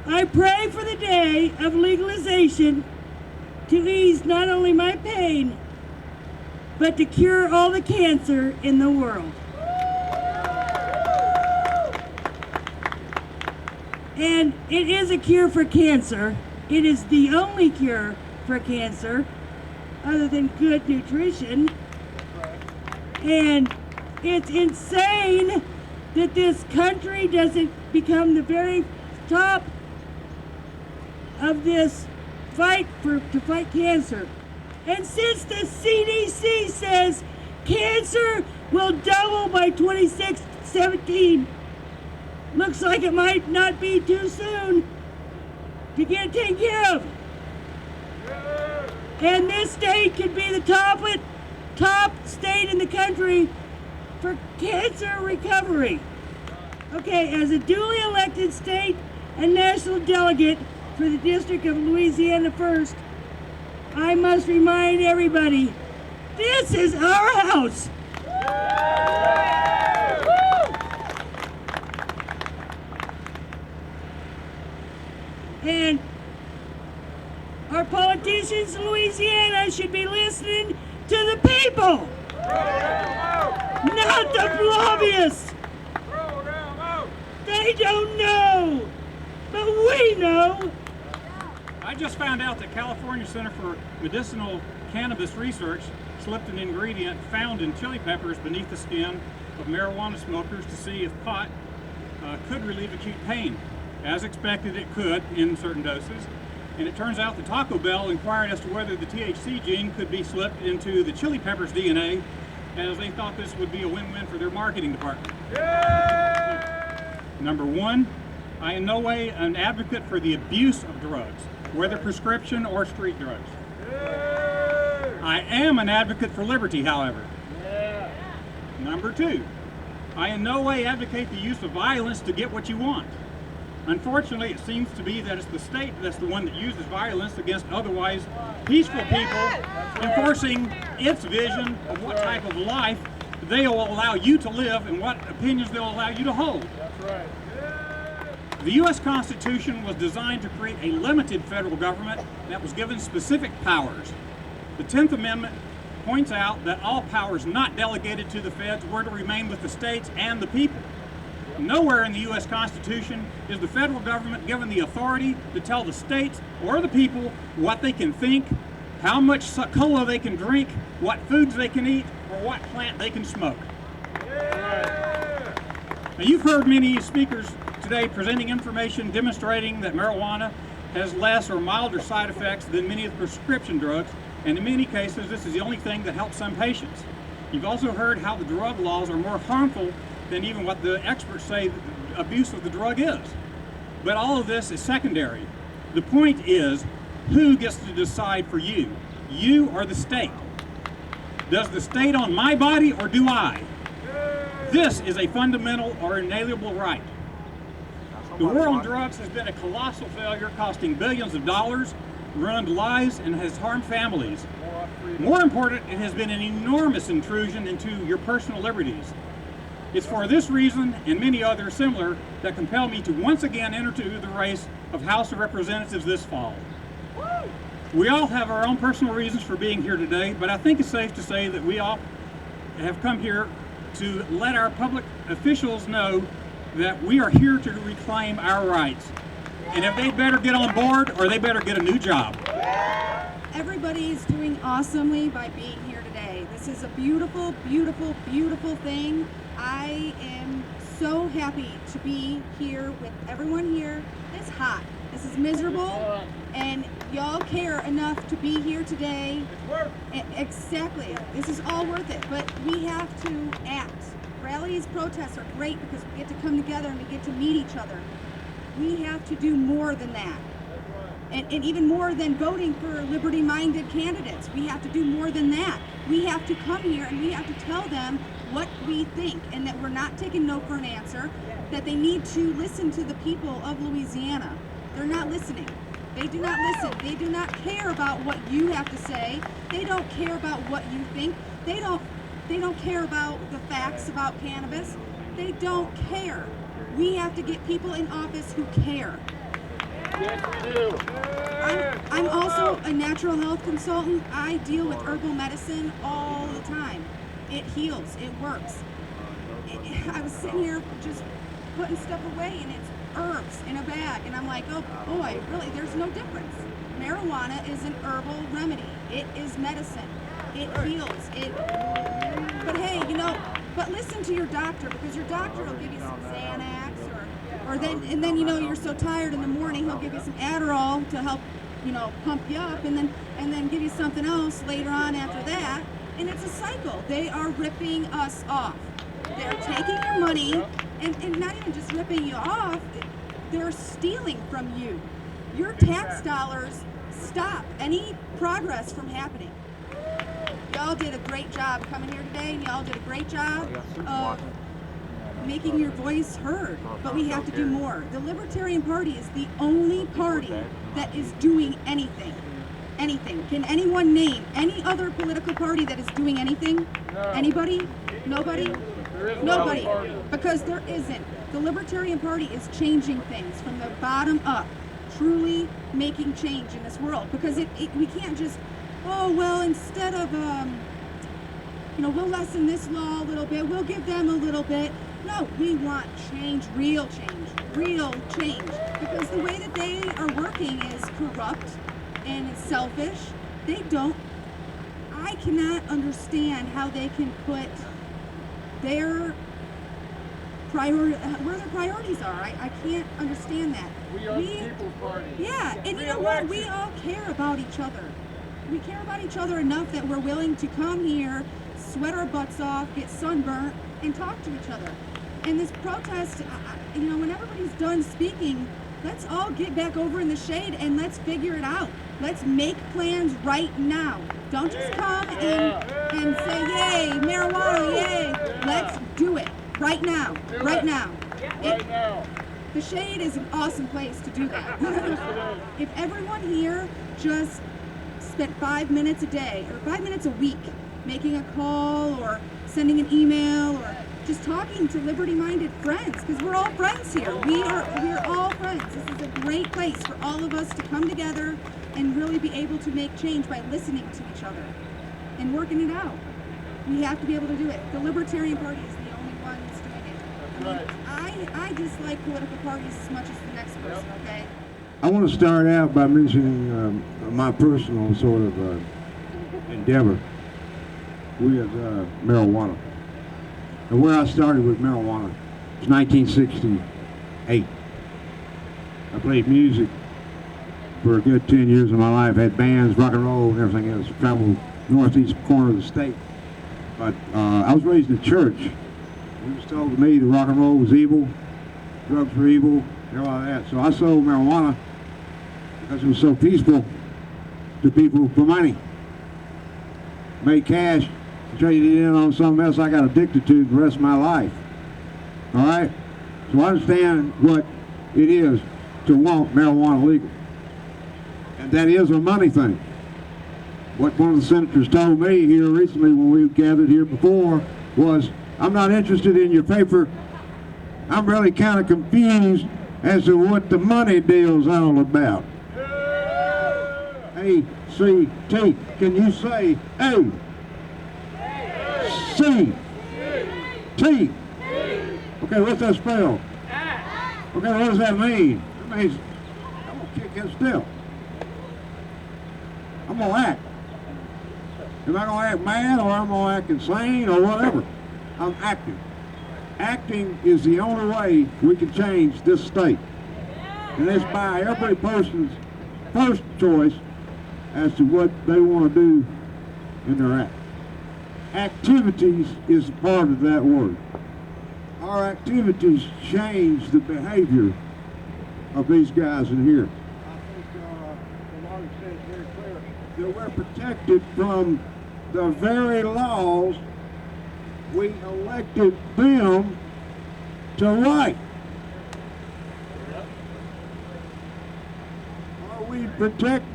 I pray for the day of legalization to ease not only my pain, but to cure all the cancer in the world. And it is a cure for cancer. It is the only cure for cancer, other than good nutrition. And it's insane that this country doesn't become the very top of this fight to fight cancer. And since the CDC says cancer will double by 2017, looks like it might not be too soon to get taken care of. And this state could be the top state in the country for cancer recovery. Okay, as a duly elected state and national delegate for the District of Louisiana 1st, I must remind everybody, this is our house. And our politicians in Louisiana should be listening to the people, not the lobbyists. They don't know, but we know.
I just found out that California Center for Medicinal Cannabis Research slipped an ingredient found in chili peppers beneath the skin of marijuana smokers to see if pot could relieve acute pain. As expected, it could in certain doses. And it turns out that Taco Bell inquired as to whether the THC gene could be slipped into the chili peppers DNA, as they thought this would be a win-win for their marketing department. Number one, I am in no way an advocate for the abuse of drugs, whether prescription or street drugs. I am an advocate for liberty, however. Number two, I in no way advocate the use of violence to get what you want. Unfortunately, it seems to be that it's the state that's the one that uses violence against otherwise peaceful people, enforcing its vision of what type of life they will allow you to live and what opinions they'll allow you to hold.
That's right.
The U.S. Constitution was designed to create a limited federal government that was given specific powers. The 10th Amendment points out that all powers not delegated to the feds were to remain with the states and the people. Nowhere in the U.S. Constitution is the federal government given the authority to tell the states or the people what they can think, how much cola they can drink, what foods they can eat, or what plant they can smoke. Now, you've heard many speakers today presenting information demonstrating that marijuana has less or milder side effects than many of the prescription drugs, and in many cases this is the only thing that helps some patients. You've also heard how the drug laws are more harmful than even what the experts say the abuse of the drug is. But all of this is secondary. The point is, who gets to decide for you? You or the state? Does the state own my body or do I? This is a fundamental or inalienable right. The war on drugs has been a colossal failure, costing billions of dollars, ruined lives, and has harmed families. More important, it has been an enormous intrusion into your personal liberties. It's for this reason, and many others similar, that compel me to once again enter into the race of House of Representatives this fall. We all have our own personal reasons for being here today, but I think it's safe to say that we all have come here to let our public officials know that we are here to reclaim our rights. And if they better get on board, or they better get a new job.
Everybody's doing awesomely by being here today. This is a beautiful, beautiful, beautiful thing. I am so happy to be here with everyone here. It's hot. This is miserable, and y'all care enough to be here today. Exactly. This is all worth it, but we have to act. Rallies, protests are great because we get to come together and we get to meet each other. We have to do more than that. And even more than voting for liberty-minded candidates. We have to do more than that. We have to come here and we have to tell them what we think, and that we're not taking no for an answer, that they need to listen to the people of Louisiana. They're not listening. They do not listen. They do not care about what you have to say. They don't care about what you think. They don't care about the facts about cannabis. They don't care. We have to get people in office who care.
Yes, we do.
I'm also a natural health consultant. I deal with herbal medicine all the time. It heals. It works. I was sitting here just putting stuff away, and it's herbs in a bag, and I'm like, oh boy, really, there's no difference. Marijuana is an herbal remedy. It is medicine. It heals. But hey, but listen to your doctor, because your doctor will give you some Xanax, and then you're so tired in the morning, he'll give you some Adderall to help, pump you up, and then give you something else later on after that, and it's a cycle. They are ripping us off. They're taking your money, and not even just ripping you off, they're stealing from you. Your tax dollars stop any progress from happening. Y'all did a great job coming here today, and y'all did a great job of making your voice heard, but we have to do more. The Libertarian Party is the only party that is doing anything. Anything. Can anyone name any other political party that is doing anything? No. Anybody? Nobody? Nobody. Because there isn't. The Libertarian Party is changing things from the bottom up, truly making change in this world. Because we can't just, instead of, we'll lessen this law a little bit, we'll give them a little bit. No, we want change, real change, because the way that they are working is corrupt and it's selfish. I cannot understand how they can put where their priorities are. I can't understand that.
We are the People's Party.
Yeah, and you know what? We all care about each other. We care about each other enough that we're willing to come here, sweat our butts off, get sunburnt, and talk to each other. And this protest, when everybody's done speaking, let's all get back over in the shade and let's figure it out. Let's make plans right now. Don't just come and say, yay, marijuana, yay. Let's do it right now, right now. The shade is an awesome place to do that. If everyone here just spent 5 minutes a day or 5 minutes a week making a call or sending an email or just talking to liberty-minded friends, because we're all friends here. We're all friends. This is a great place for all of us to come together and really be able to make change by listening to each other and working it out. We have to be able to do it. The Libertarian Party is the only one that's doing it. I dislike political parties as much as the next person, okay?
I want to start out by mentioning my personal sort of endeavor with marijuana. And where I started with marijuana was 1968. I played music for a good 10 years of my life, had bands, rock and roll, and everything else, traveled northeast corner of the state. But I was raised in church. It was told to me that rock and roll was evil, drugs were evil, and all that. So I sold marijuana because it was so peaceful to people for money. Made cash, traded it in on something else I got addicted to the rest of my life. All right? So I understand what it is to want marijuana legal. And that is a money thing. What one of the senators told me here recently when we gathered here before was, I'm not interested in your paper. I'm really kind of confused as to what the money deal's all about. A-C-T. Can you say A? C. T. Okay, what's that spell? Okay, what does that mean? It means I'm gonna kick his still. I'm gonna act. Am I gonna act mad or I'm gonna act insane or whatever? I'm acting. Acting is the only way we can change this state. And it's by every person's first choice as to what they want to do in their act. Activities is part of that word. Our activities change the behavior of these guys in here. I think the law says very clear that we're protected from the very laws we elected them to write. Are we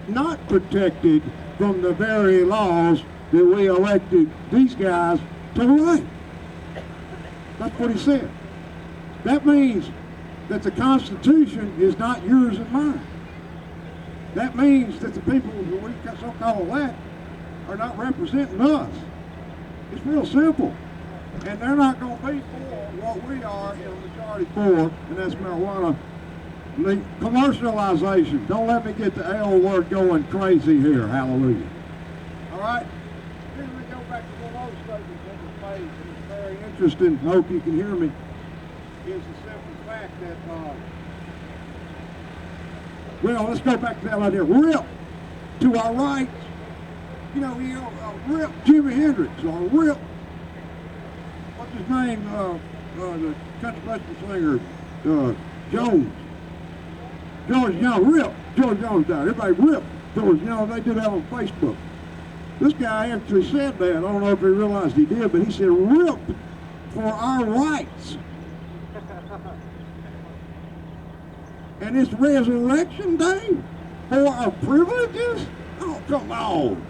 not protected from the very laws that we elected these guys to write? That's what he said. That means that the Constitution is not yours and mine. That means that the people who we so-called elect are not representing us. It's real simple. And they're not going to be for what we are in a majority for, and that's marijuana. The commercialization. Don't let me get the L word going crazy here. Hallelujah. All right? Then we go back to one other statement that was made. It's very interesting. I hope you can hear me. Is the simple fact that, well, let's go back to that idea. Rip to our rights. You know, rip Jimi Hendrix or rip, what's his name, the country western singer, Jones. George Jones, rip. George Jones died. Everybody rip George Jones. They did that on Facebook. This guy actually said that. I don't know if he realized he did, but he said rip for our rights. And it's Resurrection Day for our privileges? Oh, come on.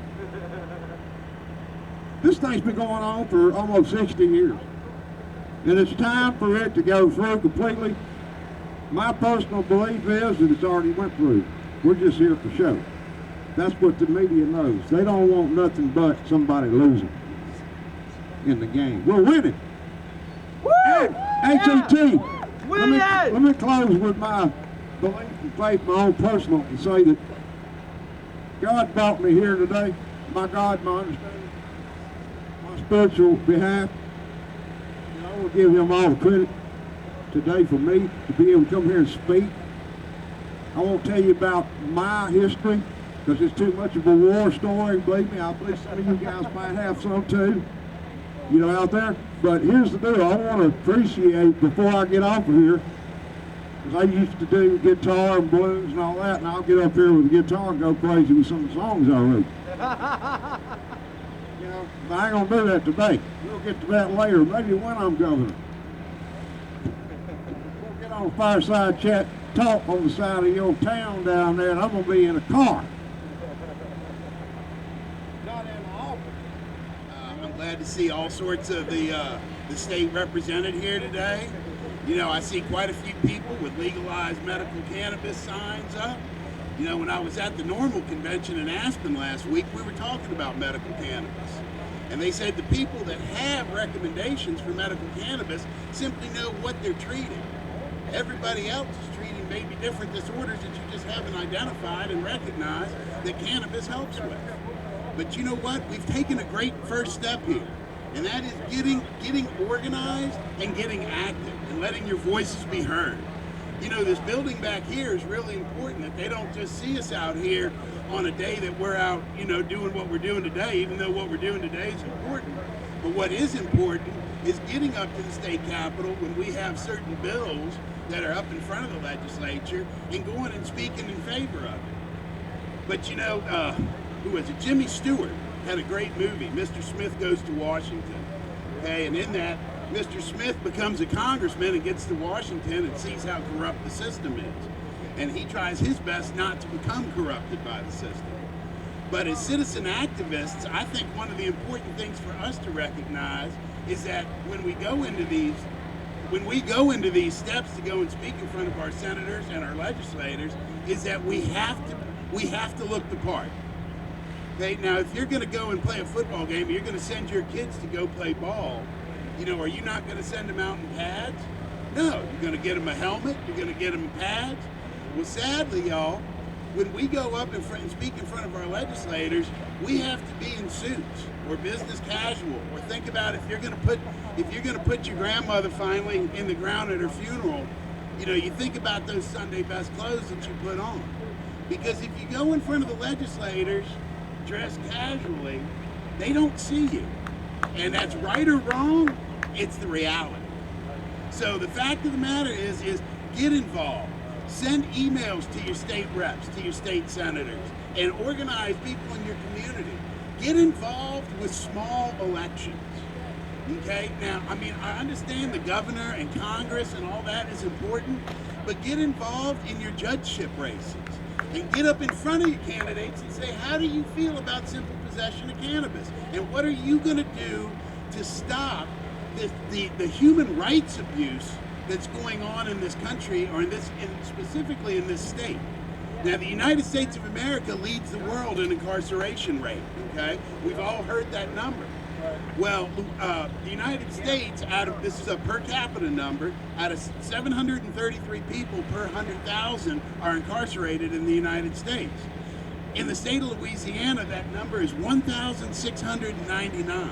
This thing's been going on for almost 60 years. And it's time for it to go through completely. My personal belief is that it's already went through. We're just here for show. That's what the media knows. They don't want nothing but somebody losing in the game. We're winning. H-A-T. Let me close with my belief and faith, my own personal, and say that God brought me here today. My God, my understanding, my spiritual behalf. And I want to give him all the credit today for me to be able to come here and speak. I won't tell you about my history because it's too much of a war story. Believe me, I believe some of you guys might have some too, you know, out there. But here's the deal. I want to appreciate, before I get off of here, because I used to do guitar and blues and all that, and I'll get up here with a guitar and go crazy with some of the songs I wrote. You know, but I ain't going to do that today. We'll get to that later, maybe when I'm governor. We'll get on a fireside chat, talk on the side of your town down there, and I'm going to be in a car.
I'm glad to
see all sorts of the state represented here today. You know, I see quite a few people with legalized medical cannabis signs up. You know, when I was at the Normal Convention in Aspen last week, we were talking about medical cannabis. And they said the people that have recommendations for medical cannabis simply know what they're treating. Everybody else is treating maybe different disorders that you just haven't identified and recognized that cannabis helps with. But you know what? We've taken a great first step here, and that is getting organized and getting active and letting your voices be heard. You know, this building back here is really important, that they don't just see us out here on a day that we're out, you know, doing what we're doing today, even though what we're doing today is important. But what is important is getting up to the state capitol when we have certain bills that are up in front of the legislature and going and speaking in favor of it. But you know, who was it? Jimmy Stewart had a great movie, Mr. Smith Goes to Washington. Okay, and in that, Mr. Smith becomes a congressman and gets to Washington and sees how corrupt the system is. And he tries his best not to become corrupted by the system. But as citizen activists, I think one of the important things for us to recognize is that when we go into these steps to go and speak in front of our senators and our legislators, is that we have to look the part. Okay, now if you're going to go and play a football game, you're going to send your kids to go play ball. You know, are you not going to send them out in pads? No, you're going to get them a helmet. You're going to get them pads. Well, sadly, y'all, when we go up and speak in front of our legislators, we have to be in suits or business casual. Or think about if you're going to put your grandmother finally in the ground at her funeral. You know, you think about those Sunday best clothes that you put on, because if you go in front of the legislators dressed casually, they don't see you, and that's right or wrong. It's the reality. So the fact of the matter is get involved. Send emails to your state reps, to your state senators, and organize people in your community. Get involved with small elections. Okay? Now, I mean, I understand the governor and Congress and all that is important, but get involved in your judgeship races and get up in front of your candidates and say, how do you feel about simple possession of cannabis? And what are you going to do to stop the human rights abuse that's going on in this country, or specifically in this state? Now, the United States of America leads the world in incarceration rate, okay? We've all heard that number. Well, the United States, this is a per capita number, out of 733 people per 100,000 are incarcerated in the United States. In the state of Louisiana, that number is 1,699.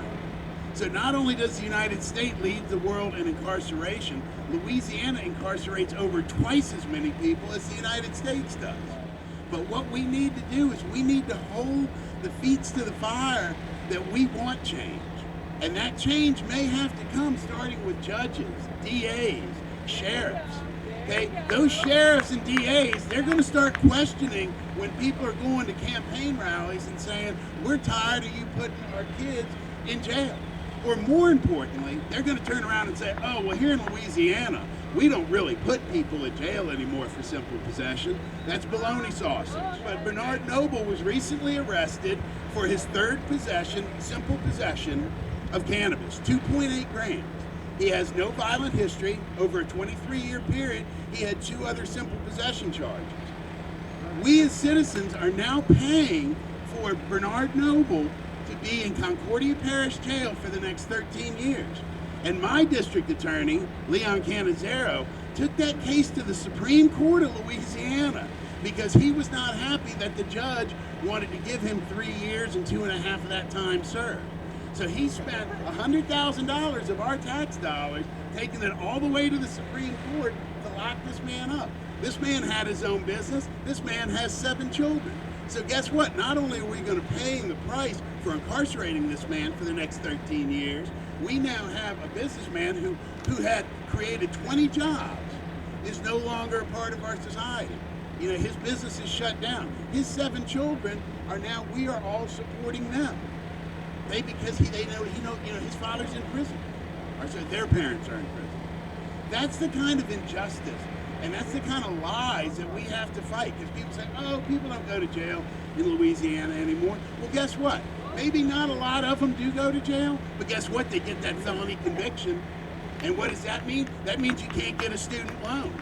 So not only does the United States lead the world in incarceration, Louisiana incarcerates over twice as many people as the United States does. But what we need to do is we need to hold the feet to the fire that we want change. And that change may have to come starting with judges, DAs, sheriffs. Okay? Those sheriffs and DAs, they're going to start questioning when people are going to campaign rallies and saying, we're tired of you putting our kids in jail. Or more importantly, they're going to turn around and say, oh, well, here in Louisiana, we don't really put people in jail anymore for simple possession. That's baloney sausage. But Bernard Noble was recently arrested for his third possession, simple possession of cannabis, 2.8 grams. He has no violent history. Over a 23-year period, he had 2 other simple possession charges. We as citizens are now paying for Bernard Noble to be in Concordia Parish Jail for the next 13 years. And my district attorney, Leon Canizero, took that case to the Supreme Court of Louisiana because he was not happy that the judge wanted to give him 3 years and 2.5 of that time served. So he spent $100,000 of our tax dollars taking it all the way to the Supreme Court to lock this man up. This man had his own business. This man has 7 children. So guess what? Not only are we going to pay the price for incarcerating this man for the next 13 years, we now have a businessman who had created 20 jobs, is no longer a part of our society. You know, his business is shut down. His 7 children are now, we are all supporting them. Because they know his father's in prison. Or so their parents are in prison. That's the kind of injustice And that's the kind of lies that we have to fight, because people say, oh, people don't go to jail in Louisiana anymore. Well, guess what? Maybe not a lot of them do go to jail, but guess what? They get that felony conviction. And what does that mean? That means you can't get a student loan.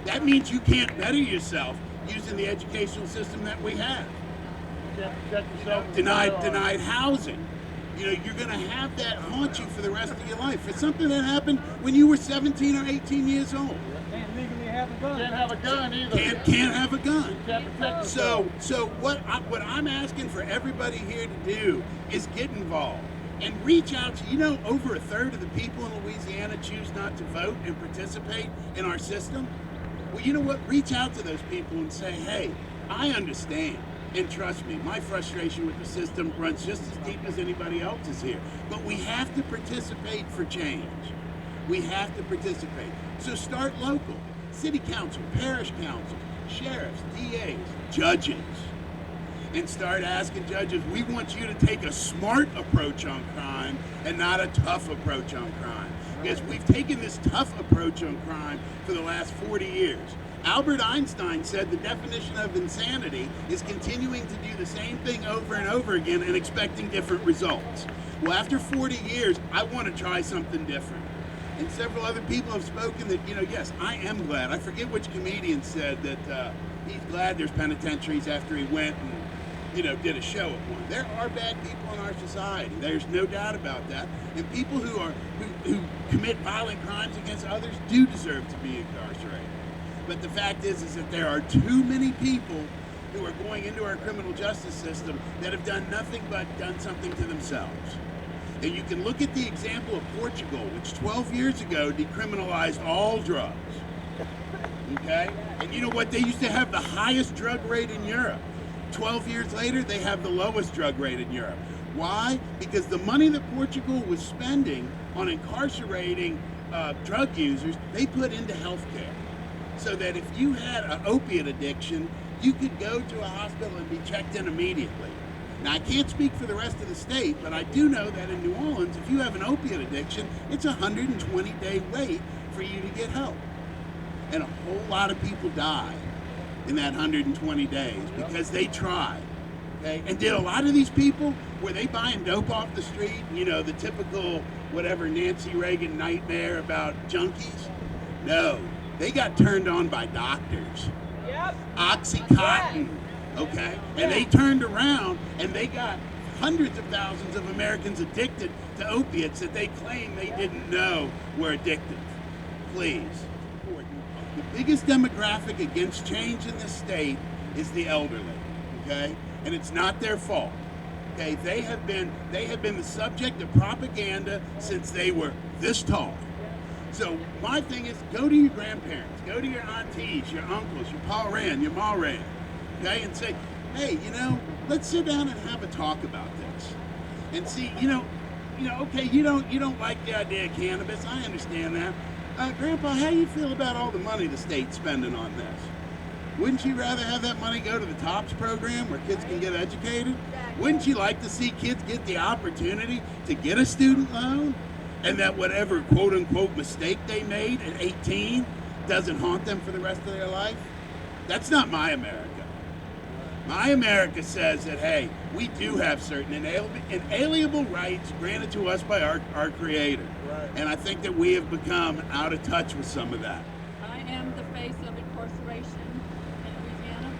That means you can't better yourself using the educational system that we have. Denied housing. You know, you're going to have that haunt you for the rest of your life. It's something that happened when you were 17 or 18 years old.
Can't legally have a gun. Can't have a gun either.
Can't have a gun.
Can't protect yourself.
So what I'm asking for everybody here to do is get involved and reach out to, you know, over a third of the people in Louisiana choose not to vote and participate in our system. Well, you know what? Reach out to those people and say, hey, I understand. And trust me, my frustration with the system runs just as deep as anybody else's here. But we have to participate for change. We have to participate. So start local. City council, parish council, sheriffs, DAs, judges. And start asking judges, we want you to take a smart approach on crime and not a tough approach on crime. Because we've taken this tough approach on crime for the last 40 years. Albert Einstein said the definition of insanity is continuing to do the same thing over and over again and expecting different results. Well, after 40 years, I want to try something different. And several other people have spoken that, you know, yes, I am glad. I forget which comedian said that he's glad there's penitentiaries after he went and, you know, did a show at one. There are bad people in our society. There's no doubt about that. And people who commit violent crimes against others do deserve to be incarcerated. But the fact is that there are too many people who are going into our criminal justice system that have done nothing but done something to themselves. And you can look at the example of Portugal, which 12 years ago decriminalized all drugs. Okay? And you know what? They used to have the highest drug rate in Europe. 12 years later, they have the lowest drug rate in Europe. Why? Because the money that Portugal was spending on incarcerating drug users, they put into healthcare. So that if you had an opiate addiction, you could go to a hospital and be checked in immediately. Now, I can't speak for the rest of the state, but I do know that in New Orleans, if you have an opiate addiction, it's a 120-day wait for you to get help. And a whole lot of people die in that 120 days because they tried. Okay? And did a lot of these people, were they buying dope off the street? You know, the typical whatever Nancy Reagan nightmare about junkies? No. They got turned on by doctors. Yep. Oxycontin, okay? And they turned around and they got hundreds of thousands of Americans addicted to opiates that they claim they didn't know were addictive. Please. The biggest demographic against change in this state is the elderly, okay? And it's not their fault. Okay, they have been the subject of propaganda since they were this tall. So my thing is, go to your grandparents, go to your aunties, your uncles, your Pa Ran, your Ma Ran, okay, and say, hey, you know, let's sit down and have a talk about this, and see, you know, okay, you don't like the idea of cannabis. I understand that. Grandpa, how do you feel about all the money the state's spending on this? Wouldn't you rather have that money go to the TOPS program where kids can get educated? Wouldn't you like to see kids get the opportunity to get a student loan? And that whatever quote-unquote mistake they made at 18 doesn't haunt them for the rest of their life? That's not my America. My America says that, hey, we do have certain inalienable rights granted to us by our Creator. Right. And I think that we have become out of touch with some of that.
I am the face of incarceration in Louisiana.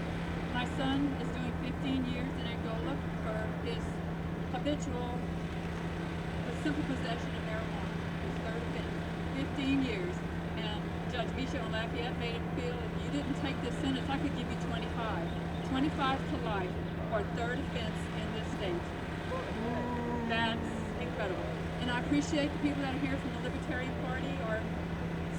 My son is doing 15 years in Angola for his habitual simple possession of marijuana, his third offense, 15 years. And Judge Michel Lafayette made him feel if you didn't take this sentence, I could give you 25 to life for a third offense in this state. That's incredible. And I appreciate the people that are here from the Libertarian Party or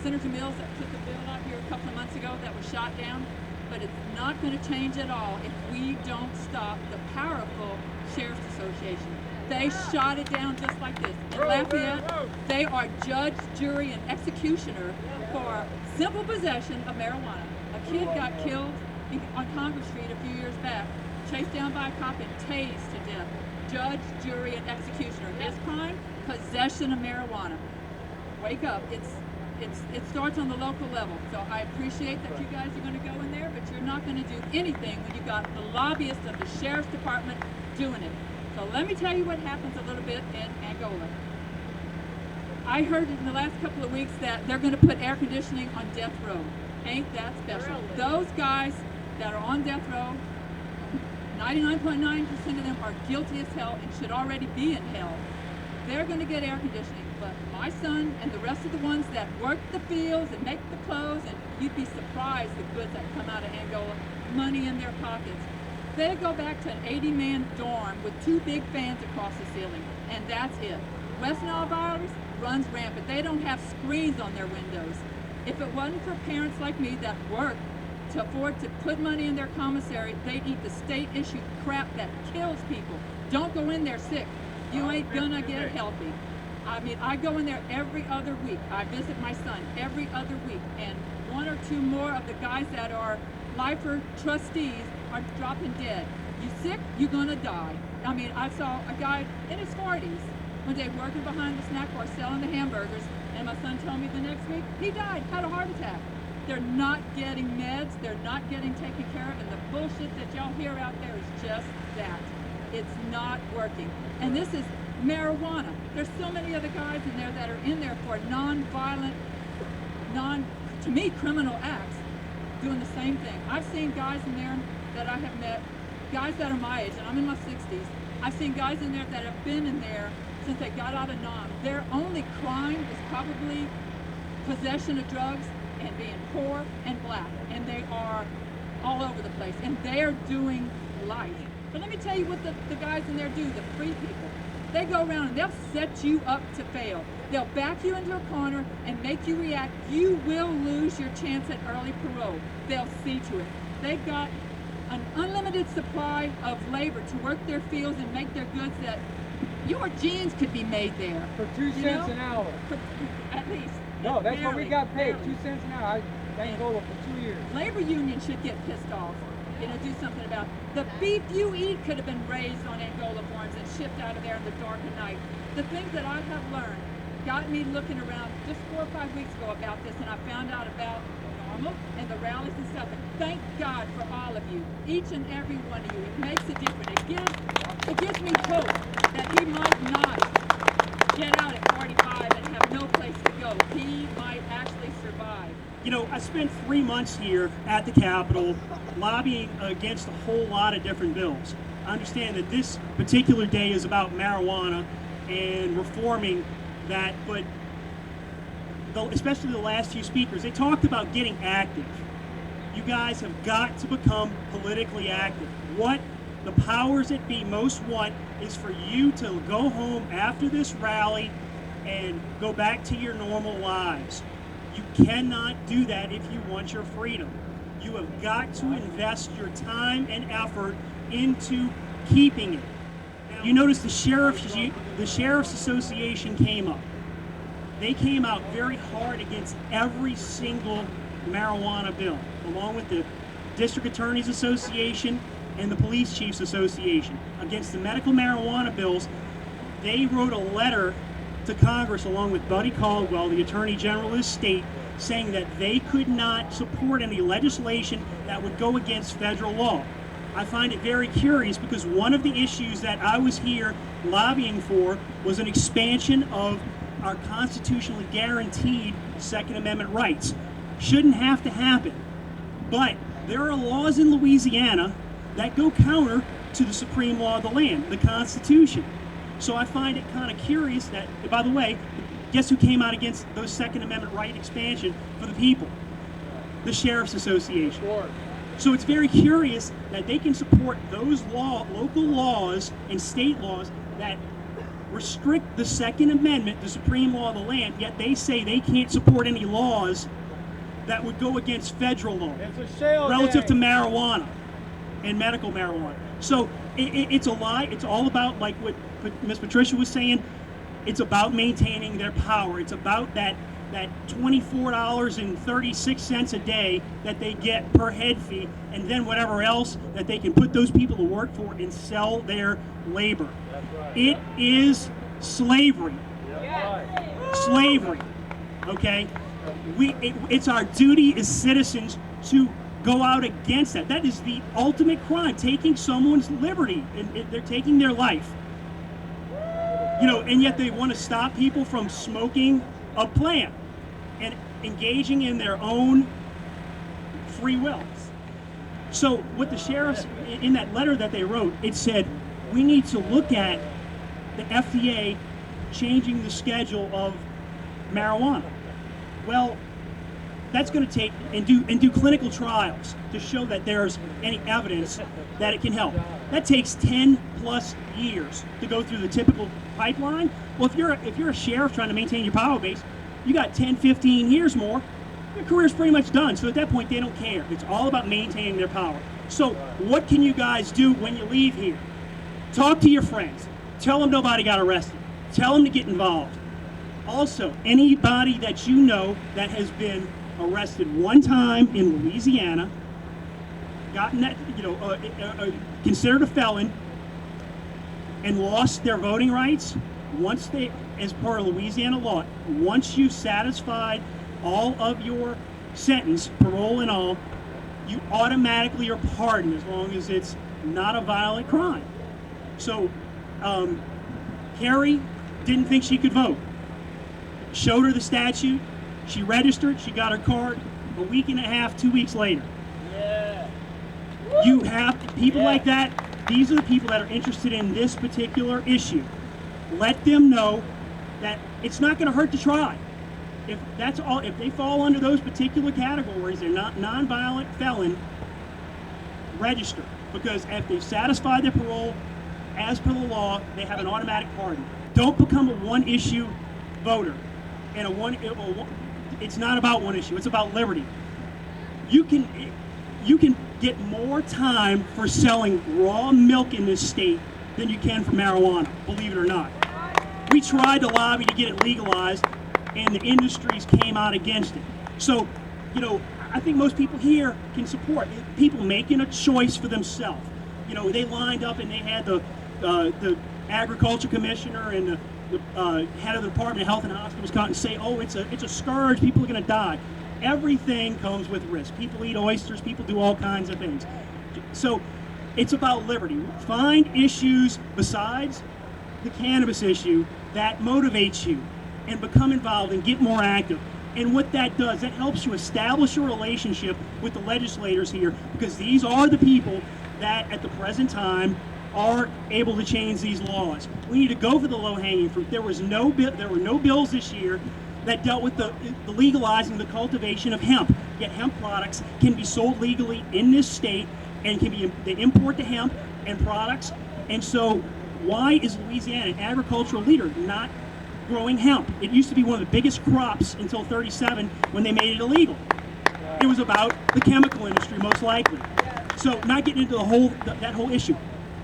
Senator Mills that took a bill out here a couple of months ago that was shot down. But it's not going to change at all if we don't stop the powerful Sheriff's Association. They shot it down just like this. In Lafayette, they are judge, jury, and executioner for simple possession of marijuana. A kid got killed on Congress Street a few years back, chased down by a cop and tased to death. Judge, jury, and executioner. His crime, possession of marijuana. Wake up. It's it starts on the local level. So I appreciate that you guys are going to go in there, but you're not going to do anything when you got the lobbyists of the sheriff's department doing it. So let me tell you what happens a little bit in Angola. I heard in the last couple of weeks that they're going to put air conditioning on death row. Ain't that special? Those guys that are on death row, 99.9% of them are guilty as hell and should already be in hell. They're going to get air conditioning, but my son and the rest of the ones that work the fields and make the clothes, and you'd be surprised the goods that come out of Angola, money in their pockets. They go back to an 80-man dorm with 2 big fans across the ceiling, and that's it. West Nile virus runs rampant. They don't have screens on their windows. If it wasn't for parents like me that work to afford to put money in their commissary, they'd eat the state-issued crap that kills people. Don't go in there sick. You ain't gonna get healthy. I mean, I go in there every other week. I visit my son every other week, and 1 or 2 more of the guys that are lifer trustees are dropping dead. You sick, you're gonna die. I mean, I saw a guy in his 40s one day working behind the snack bar selling the hamburgers, and my son told me the next week he died, had a heart attack. They're not getting meds, they're not getting taken care of, and the bullshit that y'all hear out there is just that. It's not working. And this is marijuana. There's so many other guys in there that are in there for non-violent, to me, criminal acts, doing the same thing. I've seen guys in there that I have met, guys that are my age, and I'm in my 60s. I've seen guys in there that have been in there since they got out of NOM. Their only crime is probably possession of drugs and being poor and black. And they are all over the place. And they're doing life. But let me tell you what the guys in there do, the free people. They go around and they'll set you up to fail. They'll back you into a corner and make you react. You will lose your chance at early parole. They'll see to it. They've got an unlimited supply of labor to work their fields and make their goods that your jeans could be made there.
For 2 cents an hour.
At least.
No, that's
barely,
what we got paid,
barely.
2 cents an hour. I Angola for 2 years.
Labor unions should get pissed off. Do something about it. The beef you eat could have been raised on Angola farms and shipped out of there in the dark of night. The things that I have learned got me looking around just 4 or 5 weeks ago about this, and I found out about normal and the rallies and stuff. And thank God for all of you, each and every one of you. It makes a difference. It gives me hope that he might not get out at 45 and have no place to go. He might actually survive.
You know, I spent 3 months here at the Capitol lobbying against a whole lot of different bills. I understand that this particular day is about marijuana and reforming that, but especially the last few speakers, they talked about getting active. You guys have got to become politically active. What the powers that be most want is for you to go home after this rally and go back to your normal lives. You cannot do that if you want your freedom. You have got to invest your time and effort into keeping it. Now, you notice the Sheriff's Association came up. They came out very hard against every single marijuana bill, along with the District Attorneys Association and the Police Chiefs Association. Against the medical marijuana bills, they wrote a letter to Congress along with Buddy Caldwell, the Attorney General of the state, saying that they could not support any legislation that would go against federal law. I find it very curious because one of the issues that I was here lobbying for was an expansion of our constitutionally guaranteed Second Amendment rights. Shouldn't have to happen. But there are laws in Louisiana that go counter to the supreme law of the land, the Constitution. So I find it kind of curious that, by the way, guess who came out against those Second Amendment right expansion for the people? The Sheriff's Association. So it's very curious that they can support those local laws and state laws that restrict the Second Amendment, the supreme law of the land, yet they say they can't support any laws that would go against federal law relative to marijuana and medical marijuana. So it's a lie. It's all about, like what Ms. Patricia was saying, it's about maintaining their power. It's about that $24.36 a day that they get per head fee, and then whatever else that they can put those people to work for and sell their labor. It is slavery. Slavery. Okay? it's our duty as citizens to go out against that. That is the ultimate crime, taking someone's liberty, and they're taking their life. And yet they want to stop people from smoking a plant and engaging in their own free will. So what the sheriffs, in that letter that they wrote, it said, we need to look at the FDA changing the schedule of marijuana. Well, that's going to take and do clinical trials to show that there's any evidence that it can help. That takes 10 plus years to go through the typical pipeline. Well, if you're a sheriff trying to maintain your power base, you got 10, 15 years more. Your career's pretty much done. So at that point, they don't care. It's all about maintaining their power. So what can you guys do when you leave here? Talk to your friends. Tell them nobody got arrested. Tell them to get involved. Also, anybody that you know that has been arrested one time in Louisiana, gotten that, considered a felon, and lost their voting rights, once they, as per Louisiana law, once you've satisfied all of your sentence, parole and all, you automatically are pardoned as long as it's not a violent crime. So, Carrie didn't think she could vote. Showed her the statute. She registered. She got her card. A week and a half, 2 weeks later. Yeah. You have people like that. These are the people that are interested in this particular issue. Let them know that it's not going to hurt to try. If that's all, if they fall under those particular categories, they're not non-violent felon, register. Because if they've satisfied their parole, as per the law, they have an automatic pardon. Don't become a one-issue voter. And it's not about one issue. It's about liberty. You can get more time for selling raw milk in this state than you can for marijuana, believe it or not. We tried to lobby to get it legalized, and the industries came out against it. So, I think most people here can support people making a choice for themselves. They lined up and they had the agriculture commissioner and the head of the Department of Health and Hospitals come out and say, oh, it's a scourge, people are going to die. Everything comes with risk. People eat oysters, people do all kinds of things. So it's about liberty. Find issues besides the cannabis issue that motivates you and become involved and get more active. And what that does, that helps you establish a relationship with the legislators here, because these are the people that at the present time are able to change these laws. We need to go for the low-hanging fruit. There were no bills this year that dealt with the legalizing the cultivation of hemp. Yet hemp products can be sold legally in this state, and they import the hemp and products. And so why is Louisiana, an agricultural leader, not growing hemp? It used to be one of the biggest crops until '37 when they made it illegal. It was about the chemical industry, most likely. So not getting into that whole issue.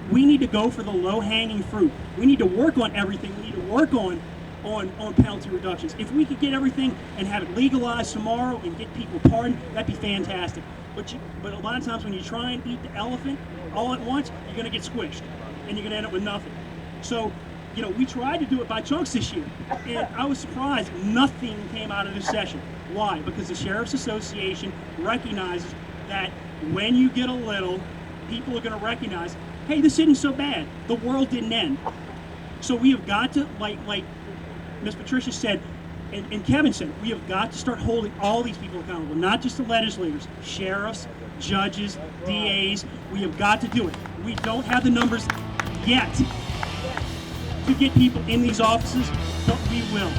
We need to go for the low-hanging fruit. We need to work on everything. We need to work on penalty reductions. If we could get everything and have it legalized tomorrow and get people pardoned, that'd be fantastic. But a lot of times when you try and eat the elephant all at once, you're going to get squished, and you're going to end up with nothing. So, we tried to do it by chunks this year, and I was surprised nothing came out of this session. Why? Because the Sheriff's Association recognizes that when you get a little, people are going to recognize, hey, this isn't so bad. The world didn't end. So we have got to, like Ms. Patricia said, and Kevin said, we have got to start holding all these people accountable, not just the legislators, sheriffs, judges, DAs. We have got to do it. We don't have the numbers yet to get people in these offices, but we will.